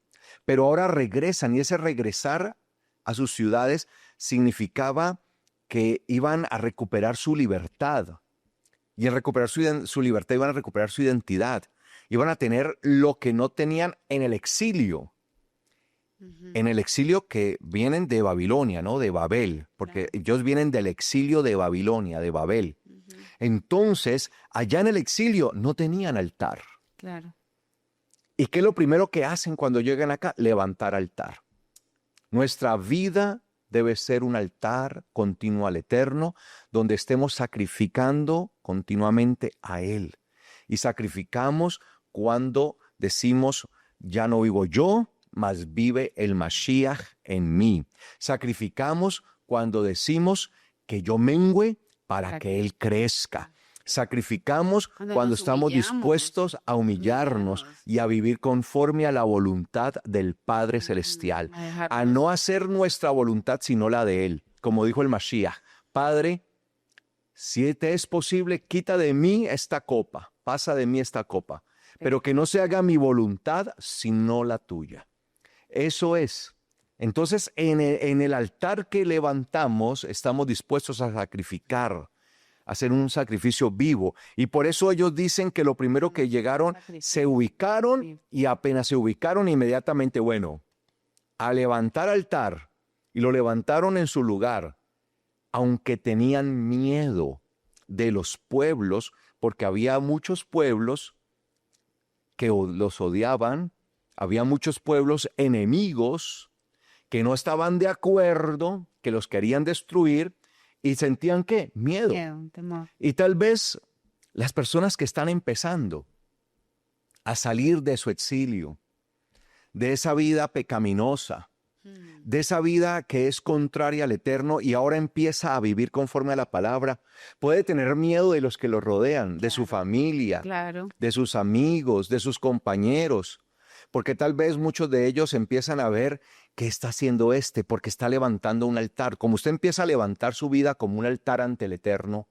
Pero ahora regresan, y ese regresar a sus ciudades significaba que iban a recuperar su libertad. Y en recuperar su libertad iban a recuperar su identidad. Iban a tener lo que no tenían en el exilio. En el exilio que vienen de Babilonia, ¿no? De Babel, porque ellos vienen del exilio de Babilonia, de Babel. Entonces, allá en el exilio no tenían altar. Claro. ¿Y qué es lo primero que hacen cuando llegan acá? Levantar altar. Nuestra vida debe ser un altar continuo al Eterno, donde estemos sacrificando continuamente a Él. Y sacrificamos cuando decimos, ya no vivo yo, mas vive el Mashiach en mí. Sacrificamos cuando decimos que yo mengüe para que Él crezca. Sacrificamos cuando estamos dispuestos a humillarnos y a vivir conforme a la voluntad del Padre Celestial, a no hacer nuestra voluntad sino la de Él. Como dijo el Mashiach, Padre, si te es posible, quita de mí esta copa, pasa de mí esta copa, pero que no se haga mi voluntad sino la tuya. Eso es. Entonces, en el altar que levantamos, estamos dispuestos a sacrificar, hacer un sacrificio vivo. Y por eso ellos dicen que lo primero que llegaron, se ubicaron y apenas se ubicaron inmediatamente, bueno, a levantar altar y lo levantaron en su lugar, aunque tenían miedo de los pueblos, porque había muchos pueblos que los odiaban, había muchos pueblos enemigos que no estaban de acuerdo, que los querían destruir y sentían ¿qué? Miedo. Temor. Y tal vez las personas que están empezando a salir de su exilio, de esa vida pecaminosa, de esa vida que es contraria al Eterno y ahora empieza a vivir conforme a la palabra, puede tener miedo de los que lo rodean, de su familia, de sus amigos, de sus compañeros, porque tal vez muchos de ellos empiezan a ver qué está haciendo porque está levantando un altar. Como usted empieza a levantar su vida como un altar ante el Eterno,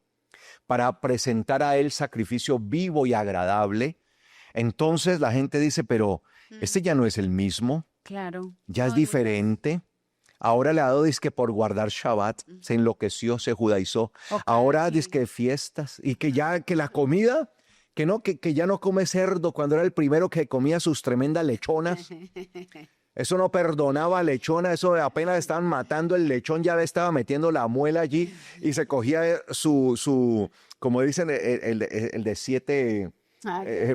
para presentar a Él sacrificio vivo y agradable, entonces la gente dice, pero este ya no es el mismo. Claro. Ya es diferente. Ahora le ha dado disque por guardar Shabbat, se enloqueció, se judaizó. Ahora disque fiestas y que ya que la comida, que ya no come cerdo cuando era el primero que comía sus tremendas lechonas. Eso no perdonaba a lechona, eso apenas estaban matando el lechón, ya le estaba metiendo la muela allí y se cogía su como dicen, el de 7...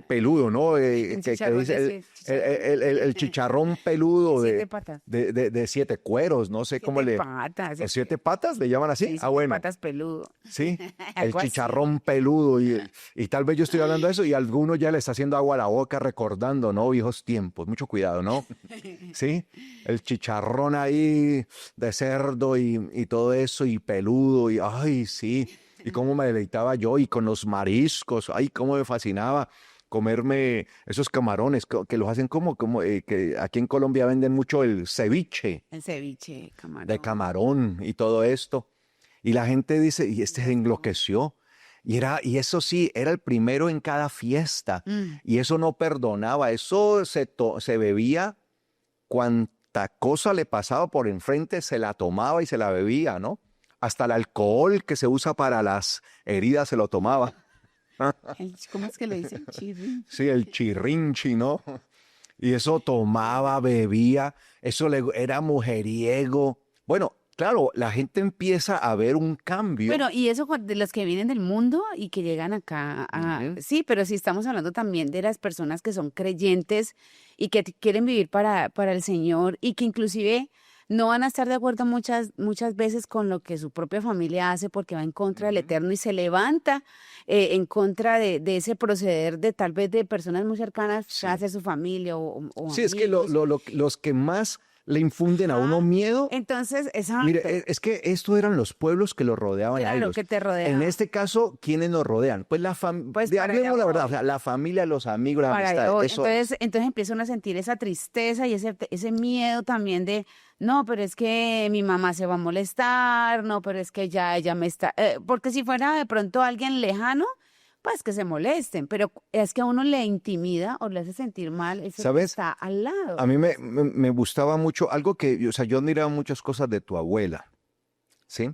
peludo, ¿no? Que dice el chicharrón peludo de 7 cueros, no sé cómo le... Patas, 7 patas le llaman así. Sí, bueno. Patas peludo. Sí, el chicharrón peludo y tal vez yo estoy hablando de eso y alguno ya le está haciendo agua a la boca recordando, ¿no? Viejos tiempos, mucho cuidado, ¿no? Sí, el chicharrón ahí de cerdo y todo eso y peludo y ay, sí. Y cómo me deleitaba yo y con los mariscos, ay, cómo me fascinaba comerme esos camarones que los hacen como que aquí en Colombia venden mucho el ceviche. El ceviche, camarón. De camarón y todo esto. Y la gente dice, y se enloqueció. Y eso sí, era el primero en cada fiesta. Y eso no perdonaba, eso se bebía cuanta cosa le pasaba por enfrente, se la tomaba y se la bebía, ¿no? Hasta el alcohol que se usa para las heridas se lo tomaba. ¿Cómo es que le dicen? Chirrinchi. Sí, el chirrinchi, ¿no? Y eso tomaba, bebía, eso era mujeriego. Bueno, claro, la gente empieza a ver un cambio. Bueno, y eso de los que vienen del mundo y que llegan acá. Sí, pero sí estamos hablando también de las personas que son creyentes y que quieren vivir para el Señor y que inclusive no van a estar de acuerdo muchas veces con lo que su propia familia hace porque va en contra del Eterno y se levanta en contra de ese proceder de tal vez de personas muy cercanas hacia su familia o sí, amigos. Es que los que más le infunden a uno miedo. Entonces, exacto. Mire, es que estos eran los pueblos que los rodeaban a ellos. Que te rodean. En este caso, ¿quiénes nos rodean? Pues la familia, hablemos la verdad, o sea, la familia, los amigos, la amistad. Entonces empiezan a sentir esa tristeza y ese miedo también de, no, pero es que mi mamá se va a molestar, no, pero es que ya ella me está... porque si fuera de pronto alguien lejano, pues que se molesten, pero es que a uno le intimida o le hace sentir mal eso. ¿Sabes? Que está al lado. A mí me gustaba mucho algo que, o sea, yo admiraba muchas cosas de tu abuela, ¿sí?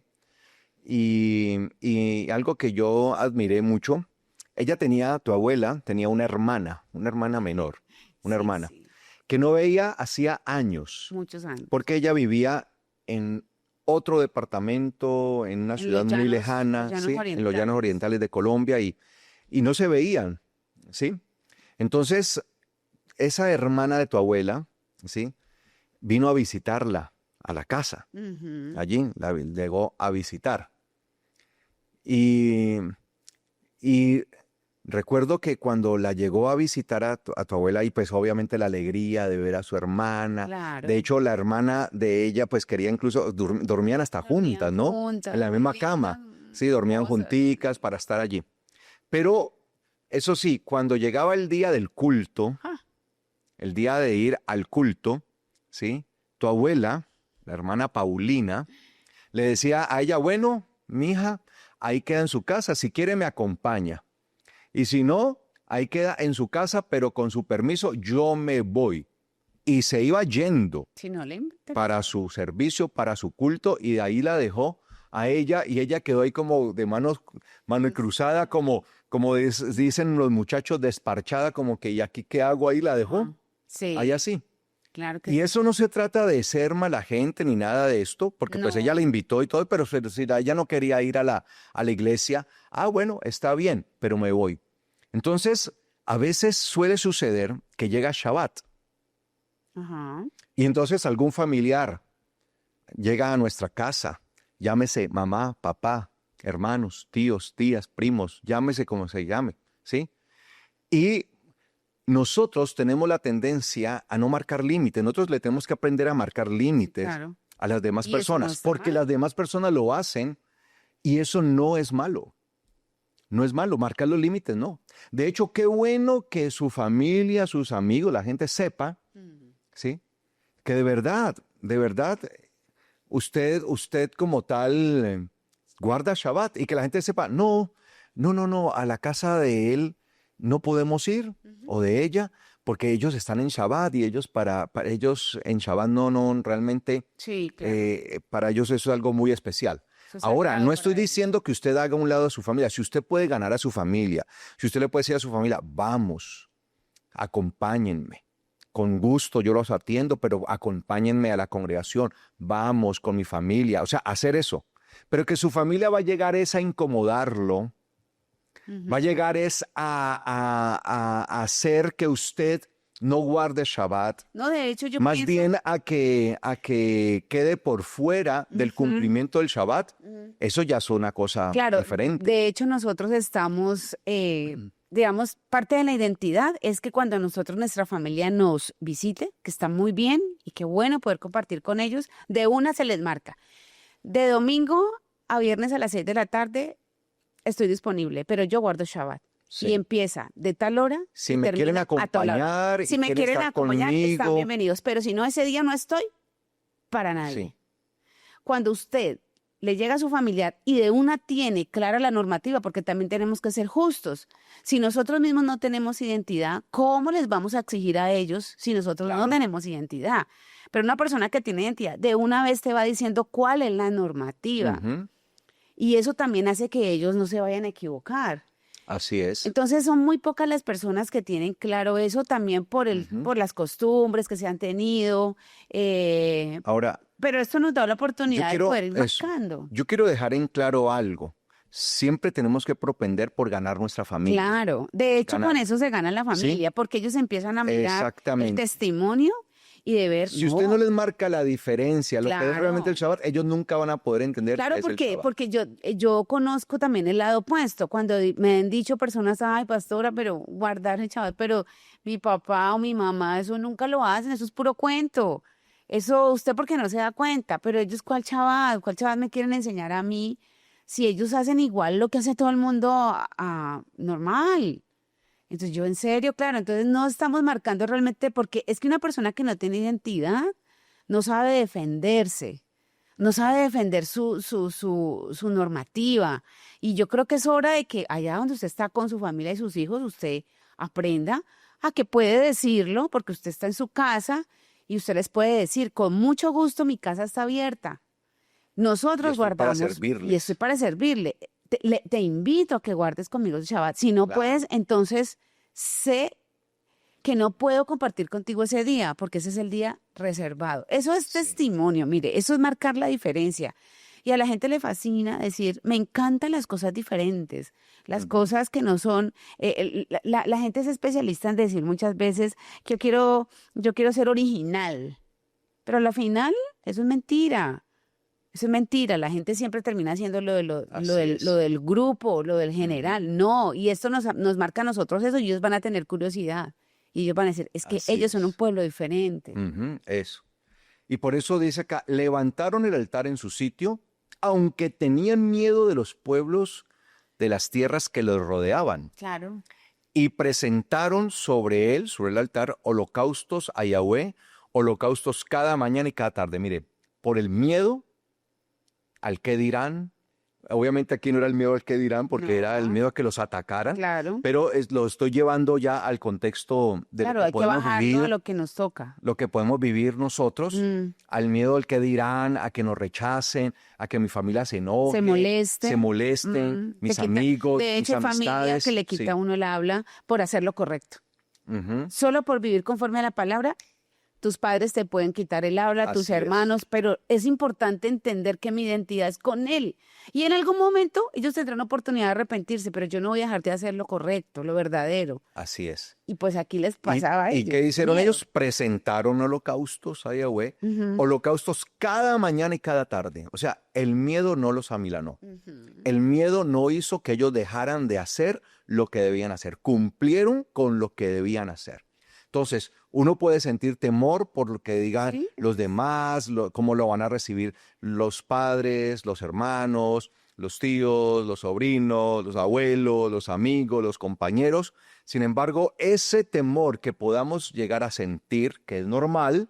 Y algo que yo admiré mucho, tu abuela tenía una hermana menor, una hermana, que no veía hacía años. Muchos años. Porque ella vivía en otro departamento, en una ciudad muy lejana, ¿sí? En los llanos orientales de Colombia y no se veían, ¿sí? Entonces, esa hermana de tu abuela, ¿sí? Vino a visitarla a la casa. Allí la llegó a visitar. Y recuerdo que cuando la llegó a visitar a tu abuela, y pues obviamente la alegría de ver a su hermana. Claro. De hecho, la hermana de ella pues quería incluso, dormían hasta juntas, ¿no? Juntas, en la misma cama. Sí, dormían junticas para estar allí. Pero, eso sí, cuando llegaba el día del culto, el día de ir al culto, ¿sí? Tu abuela, la hermana Paulina, le decía a ella, bueno, mija, ahí queda en su casa, si quiere me acompaña. Y si no, ahí queda en su casa, pero con su permiso yo me voy. Y se iba yendo para su servicio, para su culto, y de ahí la dejó a ella, y ella quedó ahí como de mano cruzada, como dicen los muchachos, desparchada, como que, ¿y aquí qué hago? Ahí la dejó. Sí. Ahí así. claro que Y sí. eso no se trata de ser mala gente ni nada de esto, porque pues No. ella la invitó y todo, pero si ella no quería ir a la iglesia, bueno, está bien, pero me voy. Entonces, a veces suele suceder que llega Shabbat Ajá. y entonces algún familiar llega a nuestra casa, llámese mamá, papá, hermanos, tíos, tías, primos, llámese como se llame, ¿sí? Y nosotros tenemos la tendencia a no marcar límites. Nosotros le tenemos que aprender a marcar límites Claro. a las demás Y eso no personas, está porque mal. las demás personas lo hacen y eso no es malo. No es malo, marcar los límites, no. De hecho, qué bueno que su familia, sus amigos, la gente sepa, ¿sí? Que de verdad, usted como tal guarda Shabbat y que la gente sepa, no, a la casa de él no podemos ir o de ella porque ellos están en Shabbat y ellos para ellos en Shabbat no realmente Sí, claro. para ellos eso es algo muy especial. Eso es Ahora, sagrado no para estoy ellos. diciendo que usted haga un lado a su familia. Si usted puede ganar a su familia, si usted le puede decir a su familia, vamos, acompáñenme. Con gusto yo los atiendo, pero acompáñenme a la congregación. Vamos con mi familia. O sea, hacer eso. Pero que su familia va a llegar es a incomodarlo. Va a llegar es a hacer que usted no guarde Shabbat. No, de hecho, yo Más pienso. bien a que quede por fuera del cumplimiento del Shabbat. Eso ya es una cosa Claro, diferente. de hecho nosotros estamos, digamos, parte de la identidad es que cuando nosotros, nuestra familia nos visite, que está muy bien y qué bueno poder compartir con ellos, de una se les marca. De domingo a viernes a las 6 de la tarde estoy disponible, pero yo guardo Shabbat. Sí. Y empieza de tal hora Si y me quieren termina a tal hora. acompañar y Si me quieren quieren estar acompañar, están conmigo. bienvenidos, pero si no, ese día no estoy para nadie. Sí. Cuando usted le llega a su familiar y de una tiene clara la normativa, porque también tenemos que ser justos. Si nosotros mismos no tenemos identidad, ¿cómo les vamos a exigir a ellos si nosotros no tenemos identidad? Pero una persona que tiene identidad, de una vez te va diciendo cuál es la normativa. Ujú. Y eso también hace que ellos no se vayan a equivocar. Así es. Entonces son muy pocas las personas que tienen claro eso también por las costumbres que se han tenido. Ahora, Pero esto nos da la oportunidad de poder ir eso. marcando. Yo quiero dejar en claro algo. Siempre tenemos que propender por ganar nuestra familia. Claro, de hecho Ganar. con eso se gana la familia, porque ellos empiezan a mirar el Exactamente. testimonio y de ver. Si usted no les marca la diferencia, lo que es Claro. realmente el Shabbat, ellos nunca van a poder entender Claro, qué es el Shabbat. porque yo conozco también el lado opuesto. Cuando me han dicho personas, ay, pastora, pero guardar el Shabbat, pero mi papá o mi mamá, eso nunca lo hacen, eso es puro cuento. Eso usted porque no se da cuenta, pero ellos, ¿cuál Shabbat me quieren enseñar a mí? Si ellos hacen igual lo que hace todo el mundo normal. Entonces yo en serio, claro, entonces no estamos marcando realmente, porque es que una persona que no tiene identidad no sabe defenderse, no sabe defender su normativa. Y yo creo que es hora de que allá donde usted está con su familia y sus hijos, usted aprenda a que puede decirlo, porque usted está en su casa y usted les puede decir, con mucho gusto mi casa está abierta. Nosotros guardamos y estoy para servirle. Te invito a que guardes conmigo el Shabbat. Si no puedes, entonces sé que no puedo compartir contigo ese día, porque ese es el día reservado. Eso es testimonio, mire, eso es marcar la diferencia. Y a la gente le fascina decir, me encantan las cosas diferentes, las cosas que no son. La gente es especialista en decir muchas veces que yo quiero ser original, pero al final eso es mentira. Eso es mentira, la gente siempre termina haciendo lo del grupo, lo del general. No, y esto nos marca a nosotros eso y ellos van a tener curiosidad. Y ellos van a decir, es que ellos son un pueblo diferente. Eso. Y por eso dice acá, levantaron el altar en su sitio, aunque tenían miedo de los pueblos de las tierras que los rodeaban. Claro. Y presentaron sobre el altar, holocaustos a Yahweh, holocaustos cada mañana y cada tarde. Mire, por el miedo al que dirán. Obviamente aquí no era el miedo al que dirán, porque era el miedo a que los atacaran. Claro. Pero lo estoy llevando ya al contexto de lo que podemos vivir. A lo que nos toca. Lo que podemos vivir nosotros, al miedo al que dirán, a que nos rechacen, a que mi familia se enoje, se molesten, mis amigos, de hecho, mis familia amistades. Que le quita a uno el habla por hacer lo correcto. Solo por vivir conforme a la palabra, tus padres te pueden quitar el habla, tus hermanos, pero es importante entender que mi identidad es con Él. Y en algún momento ellos tendrán oportunidad de arrepentirse, pero yo no voy a dejar de hacer lo correcto, lo verdadero. Así es. Y pues aquí les pasaba a ellos. ¿Y qué hicieron ellos? Presentaron holocaustos a Yahweh, holocaustos cada mañana y cada tarde. O sea, el miedo no los amilanó. El miedo no hizo que ellos dejaran de hacer lo que debían hacer. Cumplieron con lo que debían hacer. Entonces, uno puede sentir temor por lo que digan los demás, cómo lo van a recibir los padres, los hermanos, los tíos, los sobrinos, los abuelos, los amigos, los compañeros. Sin embargo, ese temor que podamos llegar a sentir, que es normal,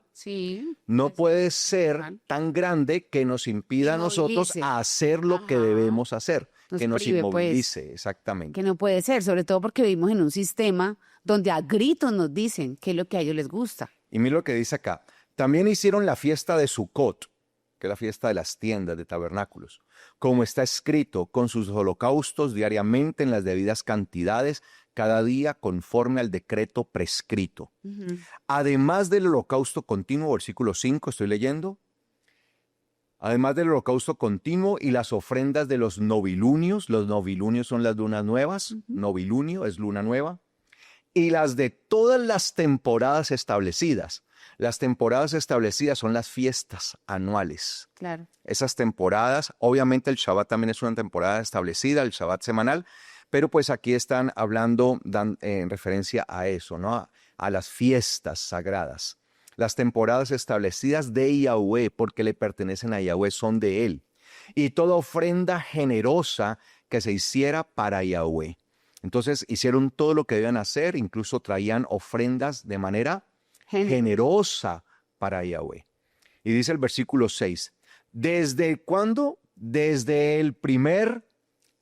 no puede ser tan grande que nos impida a nosotros hacer lo que debemos hacer, que nos inmovilice, exactamente. Que no puede ser, sobre todo porque vivimos en un sistema donde a gritos nos dicen qué es lo que a ellos les gusta. Y mira lo que dice acá. También hicieron la fiesta de Sukkot, que es la fiesta de las tiendas, de tabernáculos, como está escrito, con sus holocaustos diariamente en las debidas cantidades, cada día conforme al decreto prescrito. Además del holocausto continuo, versículo 5, estoy leyendo. Además del holocausto continuo y las ofrendas de los novilunios son las lunas nuevas, novilunio es luna nueva, y las de todas las temporadas establecidas. Las temporadas establecidas son las fiestas anuales. Claro. Esas temporadas, obviamente el Shabbat también es una temporada establecida, el Shabbat semanal, pero pues aquí están hablando en referencia a eso, ¿no? A las fiestas sagradas. Las temporadas establecidas de Yahweh, porque le pertenecen a Yahweh, son de Él. Y toda ofrenda generosa que se hiciera para Yahweh. Entonces hicieron todo lo que debían hacer, incluso traían ofrendas de manera generosa para Yahweh. Y dice el versículo 6, ¿desde cuándo? Desde el primer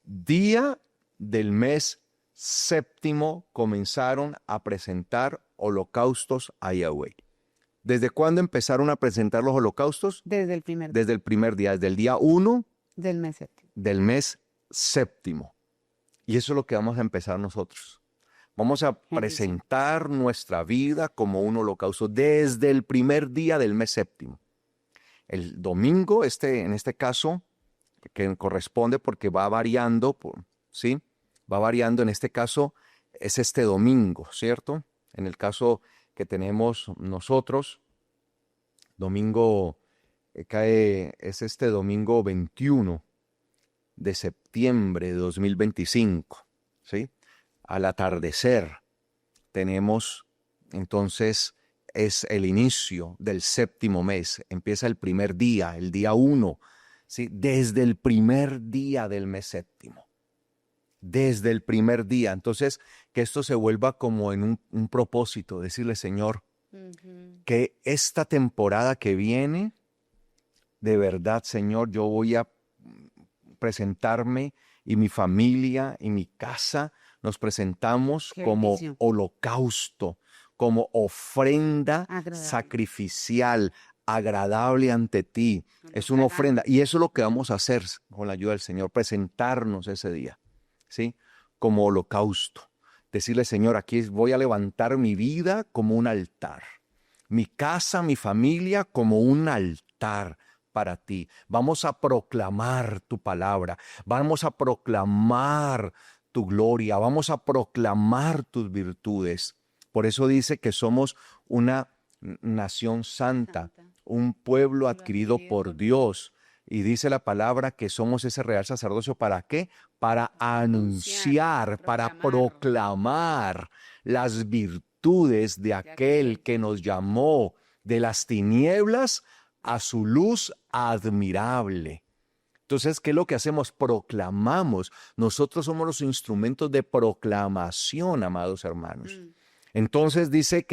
día del mes séptimo comenzaron a presentar holocaustos a Yahweh. ¿Desde cuándo empezaron a presentar los holocaustos? Desde el primer día. Desde el primer día, desde el día 1 del mes séptimo. Del mes séptimo. Y eso es lo que vamos a empezar nosotros. Vamos a presentar nuestra vida como un holocausto desde el primer día del mes séptimo. El domingo, en este caso, que corresponde porque va variando, ¿sí? Va variando, en este caso es este domingo, ¿cierto? En el caso que tenemos nosotros, domingo es este domingo 21 de septiembre de 2025, ¿sí? Al atardecer tenemos, entonces, es el inicio del séptimo mes, empieza el primer día, el día 1, ¿sí? Desde el primer día del mes séptimo. Desde el primer día. Entonces, que esto se vuelva como en un propósito, decirle, Señor, que esta temporada que viene, de verdad, Señor, yo voy a presentarme y mi familia y mi casa nos presentamos como holocausto, como ofrenda sacrificial, agradable ante ti. Es una ofrenda y eso es lo que vamos a hacer con la ayuda del Señor, presentarnos ese día, ¿sí? Como holocausto. Decirle, Señor, aquí voy a levantar mi vida como un altar, mi casa, mi familia como un altar para ti. Vamos a proclamar tu palabra, vamos a proclamar tu gloria, vamos a proclamar tus virtudes. Por eso dice que somos una nación santa, un pueblo adquirido por Dios. Y dice la palabra que somos ese real sacerdocio, ¿para qué? Para anunciar, para proclamar las virtudes de aquel que nos llamó de las tinieblas a su luz admirable. Entonces, ¿qué es lo que hacemos? Proclamamos. Nosotros somos los instrumentos de proclamación, amados hermanos. Entonces dice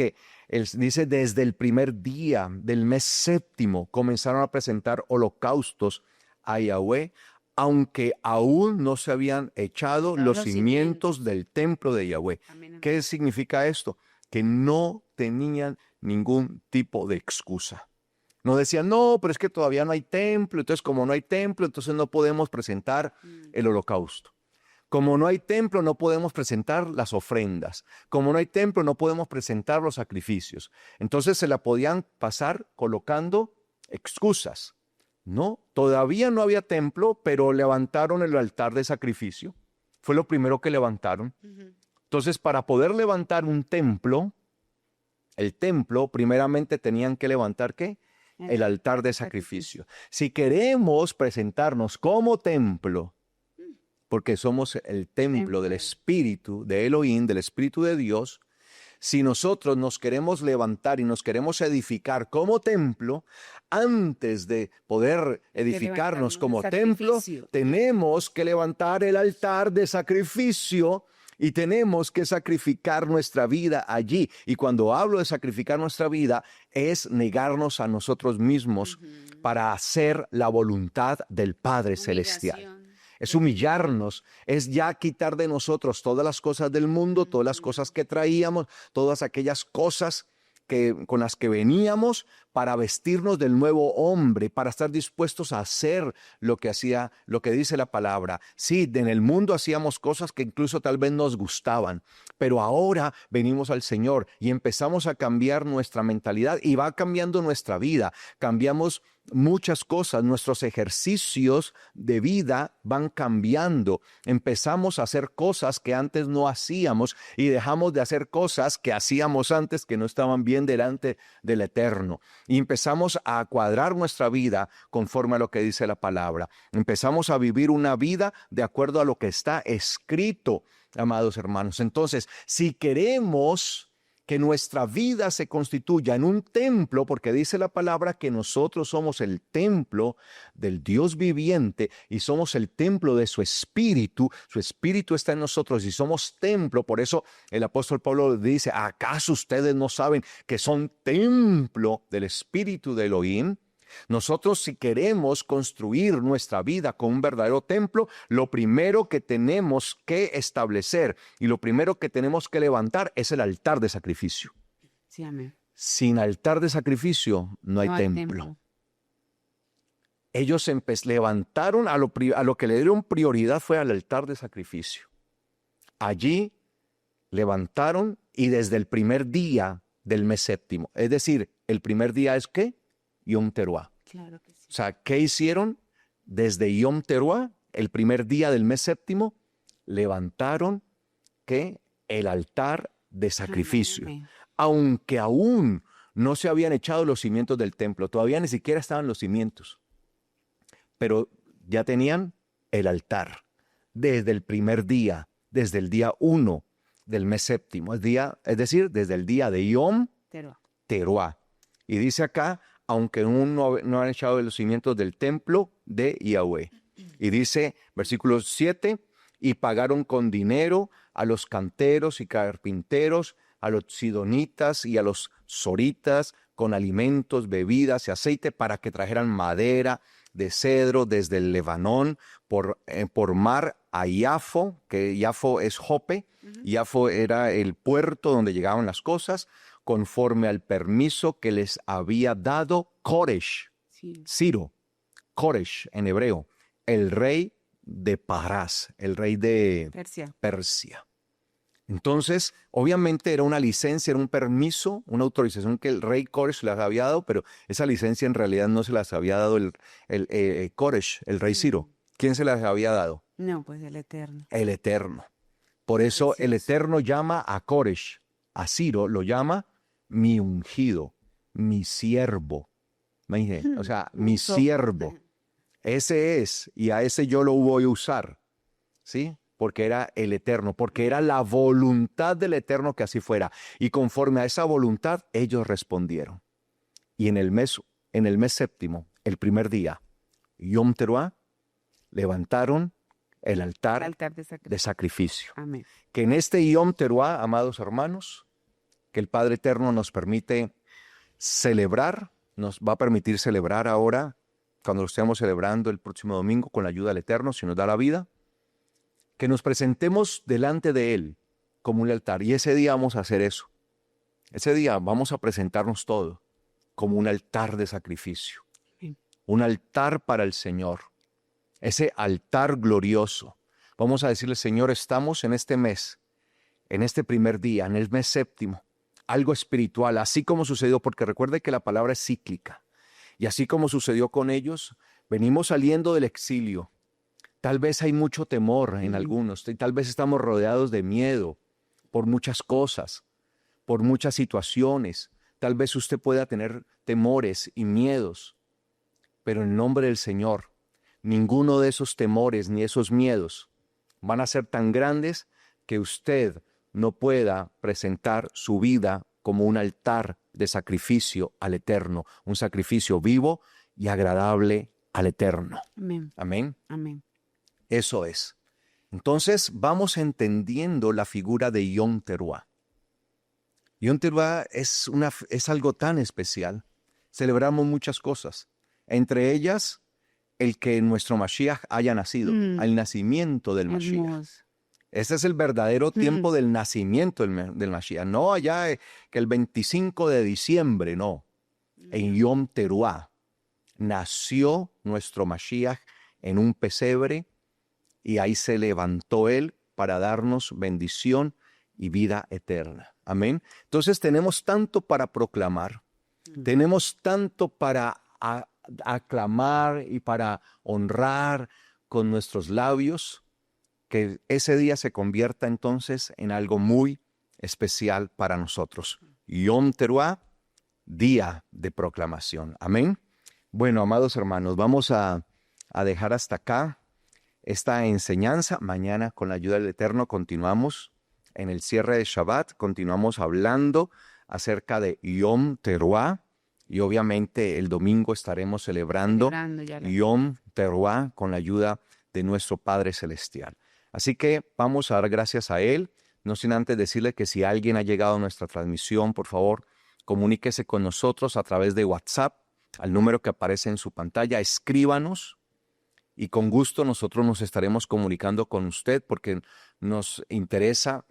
desde el primer día del mes séptimo comenzaron a presentar holocaustos a Yahweh, aunque aún no se habían echado los cimientos del templo de Yahweh. ¿Qué significa esto? Que no tenían ningún tipo de excusa. No decían, no, pero es que todavía no hay templo, entonces como no hay templo, entonces no podemos presentar el holocausto. Como no hay templo, no podemos presentar las ofrendas. Como no hay templo, no podemos presentar los sacrificios. Entonces se la podían pasar colocando excusas. No, todavía no había templo, pero levantaron el altar de sacrificio. Fue lo primero que levantaron. Entonces, para poder levantar un templo, el templo, primeramente tenían que levantar, ¿qué? El altar de sacrificio. Si queremos presentarnos como templo, porque somos el templo del Espíritu, de Elohim, del Espíritu de Dios, si nosotros nos queremos levantar y nos queremos edificar como templo, antes de poder edificarnos como templo, tenemos que levantar el altar de sacrificio y tenemos que sacrificar nuestra vida allí. Y cuando hablo de sacrificar nuestra vida, es negarnos a nosotros mismos para hacer la voluntad del Padre Celestial. Es humillarnos, es ya quitar de nosotros todas las cosas del mundo, todas las cosas que traíamos, todas aquellas cosas con las que veníamos para vestirnos del nuevo hombre, para estar dispuestos a hacer lo que dice la palabra. Sí, en el mundo hacíamos cosas que incluso tal vez nos gustaban, pero ahora venimos al Señor y empezamos a cambiar nuestra mentalidad y va cambiando nuestra vida. Cambiamos muchas cosas, nuestros ejercicios de vida van cambiando. Empezamos a hacer cosas que antes no hacíamos y dejamos de hacer cosas que hacíamos antes que no estaban bien delante del Eterno. Y empezamos a cuadrar nuestra vida conforme a lo que dice la palabra. Empezamos a vivir una vida de acuerdo a lo que está escrito, amados hermanos. Entonces, si queremos que nuestra vida se constituya en un templo, porque dice la palabra que nosotros somos el templo del Dios viviente y somos el templo de su Espíritu está en nosotros y somos templo. Por eso el apóstol Pablo dice, ¿acaso ustedes no saben que son templo del Espíritu de Elohim? Nosotros, si queremos construir nuestra vida con un verdadero templo, lo primero que tenemos que establecer y lo primero que tenemos que levantar es el altar de sacrificio. Sí, amén. Sin altar de sacrificio no hay templo. Ellos levantaron a lo que le dieron prioridad fue al altar de sacrificio. Allí levantaron y desde el primer día del mes séptimo, es decir, el primer día es ¿qué? Yom Teruah. Claro que sí. O sea, ¿qué hicieron? Desde Yom Teruah, el primer día del mes séptimo, levantaron ¿qué? El altar de sacrificio. Amén. Aunque aún no se habían echado los cimientos del templo, todavía ni siquiera estaban los cimientos, pero ya tenían el altar desde el primer día, desde el día 1 del mes séptimo, es decir, desde el día de Yom Teruah. Y dice acá, aunque aún no han echado los cimientos del templo de Yahweh. Y dice, versículo 7, y pagaron con dinero a los canteros y carpinteros, a los sidonitas y a los soritas, con alimentos, bebidas y aceite, para que trajeran madera de cedro desde el Lebanón por mar a Yafo, que Yafo es Jope. Yafo era el puerto donde llegaban las cosas, conforme al permiso que les había dado Koresh, Ciro, Koresh en hebreo, el rey de Parás, el rey de Persia. Entonces, obviamente era una licencia, era un permiso, una autorización que el rey Koresh les había dado, pero esa licencia en realidad no se las había dado el Koresh, el rey Ciro. ¿Quién se las había dado? No, pues el Eterno. El Eterno. Por eso el Eterno llama a Koresh, a Ciro lo llama mi ungido, mi siervo. O sea, mi siervo. Ese es, y a ese yo lo voy a usar, ¿sí? Porque era el Eterno, porque era la voluntad del Eterno que así fuera. Y conforme a esa voluntad, ellos respondieron. Y en el mes séptimo, el primer día, Yom Teruah, levantaron el altar de sacrificio. Amén. Que en este Yom Teruah, amados hermanos, que el Padre Eterno nos permite celebrar, nos va a permitir celebrar ahora, cuando lo estemos celebrando el próximo domingo con la ayuda del Eterno, si nos da la vida, que nos presentemos delante de Él como un altar. Y ese día vamos a hacer eso. Ese día vamos a presentarnos todo como un altar de sacrificio. Un altar para el Señor. Ese altar glorioso. Vamos a decirle, Señor, estamos en este mes, en este primer día, en el mes séptimo, algo espiritual, así como sucedió, porque recuerde que la palabra es cíclica. Y así como sucedió con ellos, venimos saliendo del exilio. Tal vez hay mucho temor en algunos, y tal vez estamos rodeados de miedo por muchas cosas, por muchas situaciones. Tal vez usted pueda tener temores y miedos, pero en nombre del Señor, ninguno de esos temores ni esos miedos van a ser tan grandes que usted no pueda presentar su vida como un altar de sacrificio al Eterno, un sacrificio vivo y agradable al Eterno. Amén. Amén. Amén. Eso es. Entonces vamos entendiendo la figura de Yom Teruah. Yom Teruah es algo tan especial. Celebramos muchas cosas, entre ellas el que nuestro Mashiach haya nacido, al nacimiento del Mashiach. Hermoso. Ese es el verdadero tiempo del nacimiento del Mashiach. No allá que el 25 de diciembre, no. En Yom Teruah nació nuestro Mashiach en un pesebre y ahí se levantó él para darnos bendición y vida eterna. Amén. Entonces tenemos tanto para proclamar, tenemos tanto para aclamar y para honrar con nuestros labios, que ese día se convierta entonces en algo muy especial para nosotros. Yom Teruah, día de proclamación. Amén. Bueno, amados hermanos, vamos a dejar hasta acá esta enseñanza. Mañana, con la ayuda del Eterno, continuamos en el cierre de Shabbat, continuamos hablando acerca de Yom Teruah, y obviamente el domingo estaremos celebrando Yom Teruah con la ayuda de nuestro Padre Celestial. Así que vamos a dar gracias a Él, no sin antes decirle que si alguien ha llegado a nuestra transmisión, por favor, comuníquese con nosotros a través de WhatsApp, al número que aparece en su pantalla, escríbanos y con gusto nosotros nos estaremos comunicando con usted porque nos interesa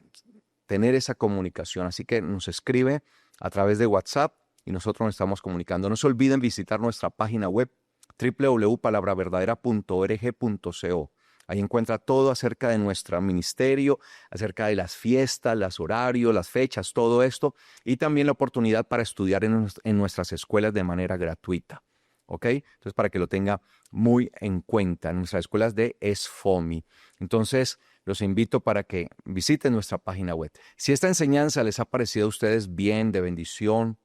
tener esa comunicación. Así que nos escribe a través de WhatsApp y nosotros nos estamos comunicando. No se olviden visitar nuestra página web www.palabraVerdadera.org.co. Ahí encuentra todo acerca de nuestro ministerio, acerca de las fiestas, los horarios, las fechas, todo esto, y también la oportunidad para estudiar en nuestras escuelas de manera gratuita. ¿Ok? Entonces, para que lo tenga muy en cuenta, en nuestras escuelas de ESFOMI. Entonces, los invito para que visiten nuestra página web. Si esta enseñanza les ha parecido a ustedes bien, de bendición,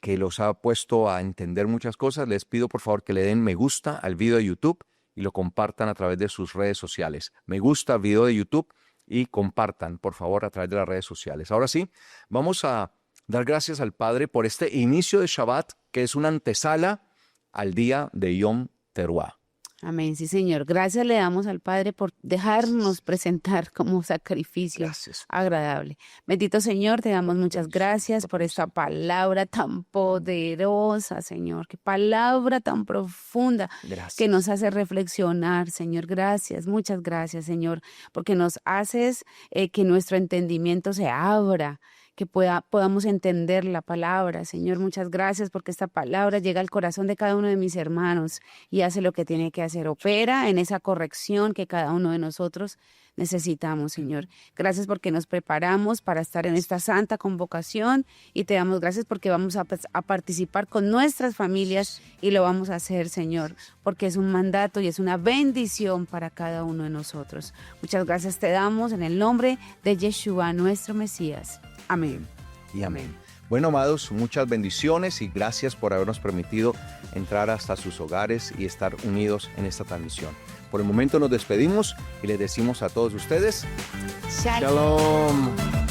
que los ha puesto a entender muchas cosas, les pido por favor que le den me gusta al video de YouTube y lo compartan a través de sus redes sociales. Me gusta el video de YouTube y compartan, por favor, a través de las redes sociales. Ahora sí, vamos a dar gracias al Padre por este inicio de Shabbat, que es una antesala al día de Yom Teruah. Amén, sí, Señor. Gracias le damos al Padre por dejarnos presentar como sacrificio agradable. Bendito Señor, te damos muchas gracias por esta palabra tan poderosa, Señor. Qué palabra tan profunda que nos hace reflexionar, Señor. Gracias, muchas gracias, Señor, porque nos haces que nuestro entendimiento se abra, que podamos entender la palabra. Señor, muchas gracias porque esta palabra llega al corazón de cada uno de mis hermanos y hace lo que tiene que hacer. Opera en esa corrección que cada uno de nosotros necesitamos, Señor. Gracias porque nos preparamos para estar en esta santa convocación y te damos gracias porque vamos a participar con nuestras familias y lo vamos a hacer, Señor, porque es un mandato y es una bendición para cada uno de nosotros. Muchas gracias te damos en el nombre de Yeshua, nuestro Mesías. Amén. Y amén. Bueno, amados, muchas bendiciones y gracias por habernos permitido entrar hasta sus hogares y estar unidos en esta transmisión. Por el momento nos despedimos y les decimos a todos ustedes, Shalom.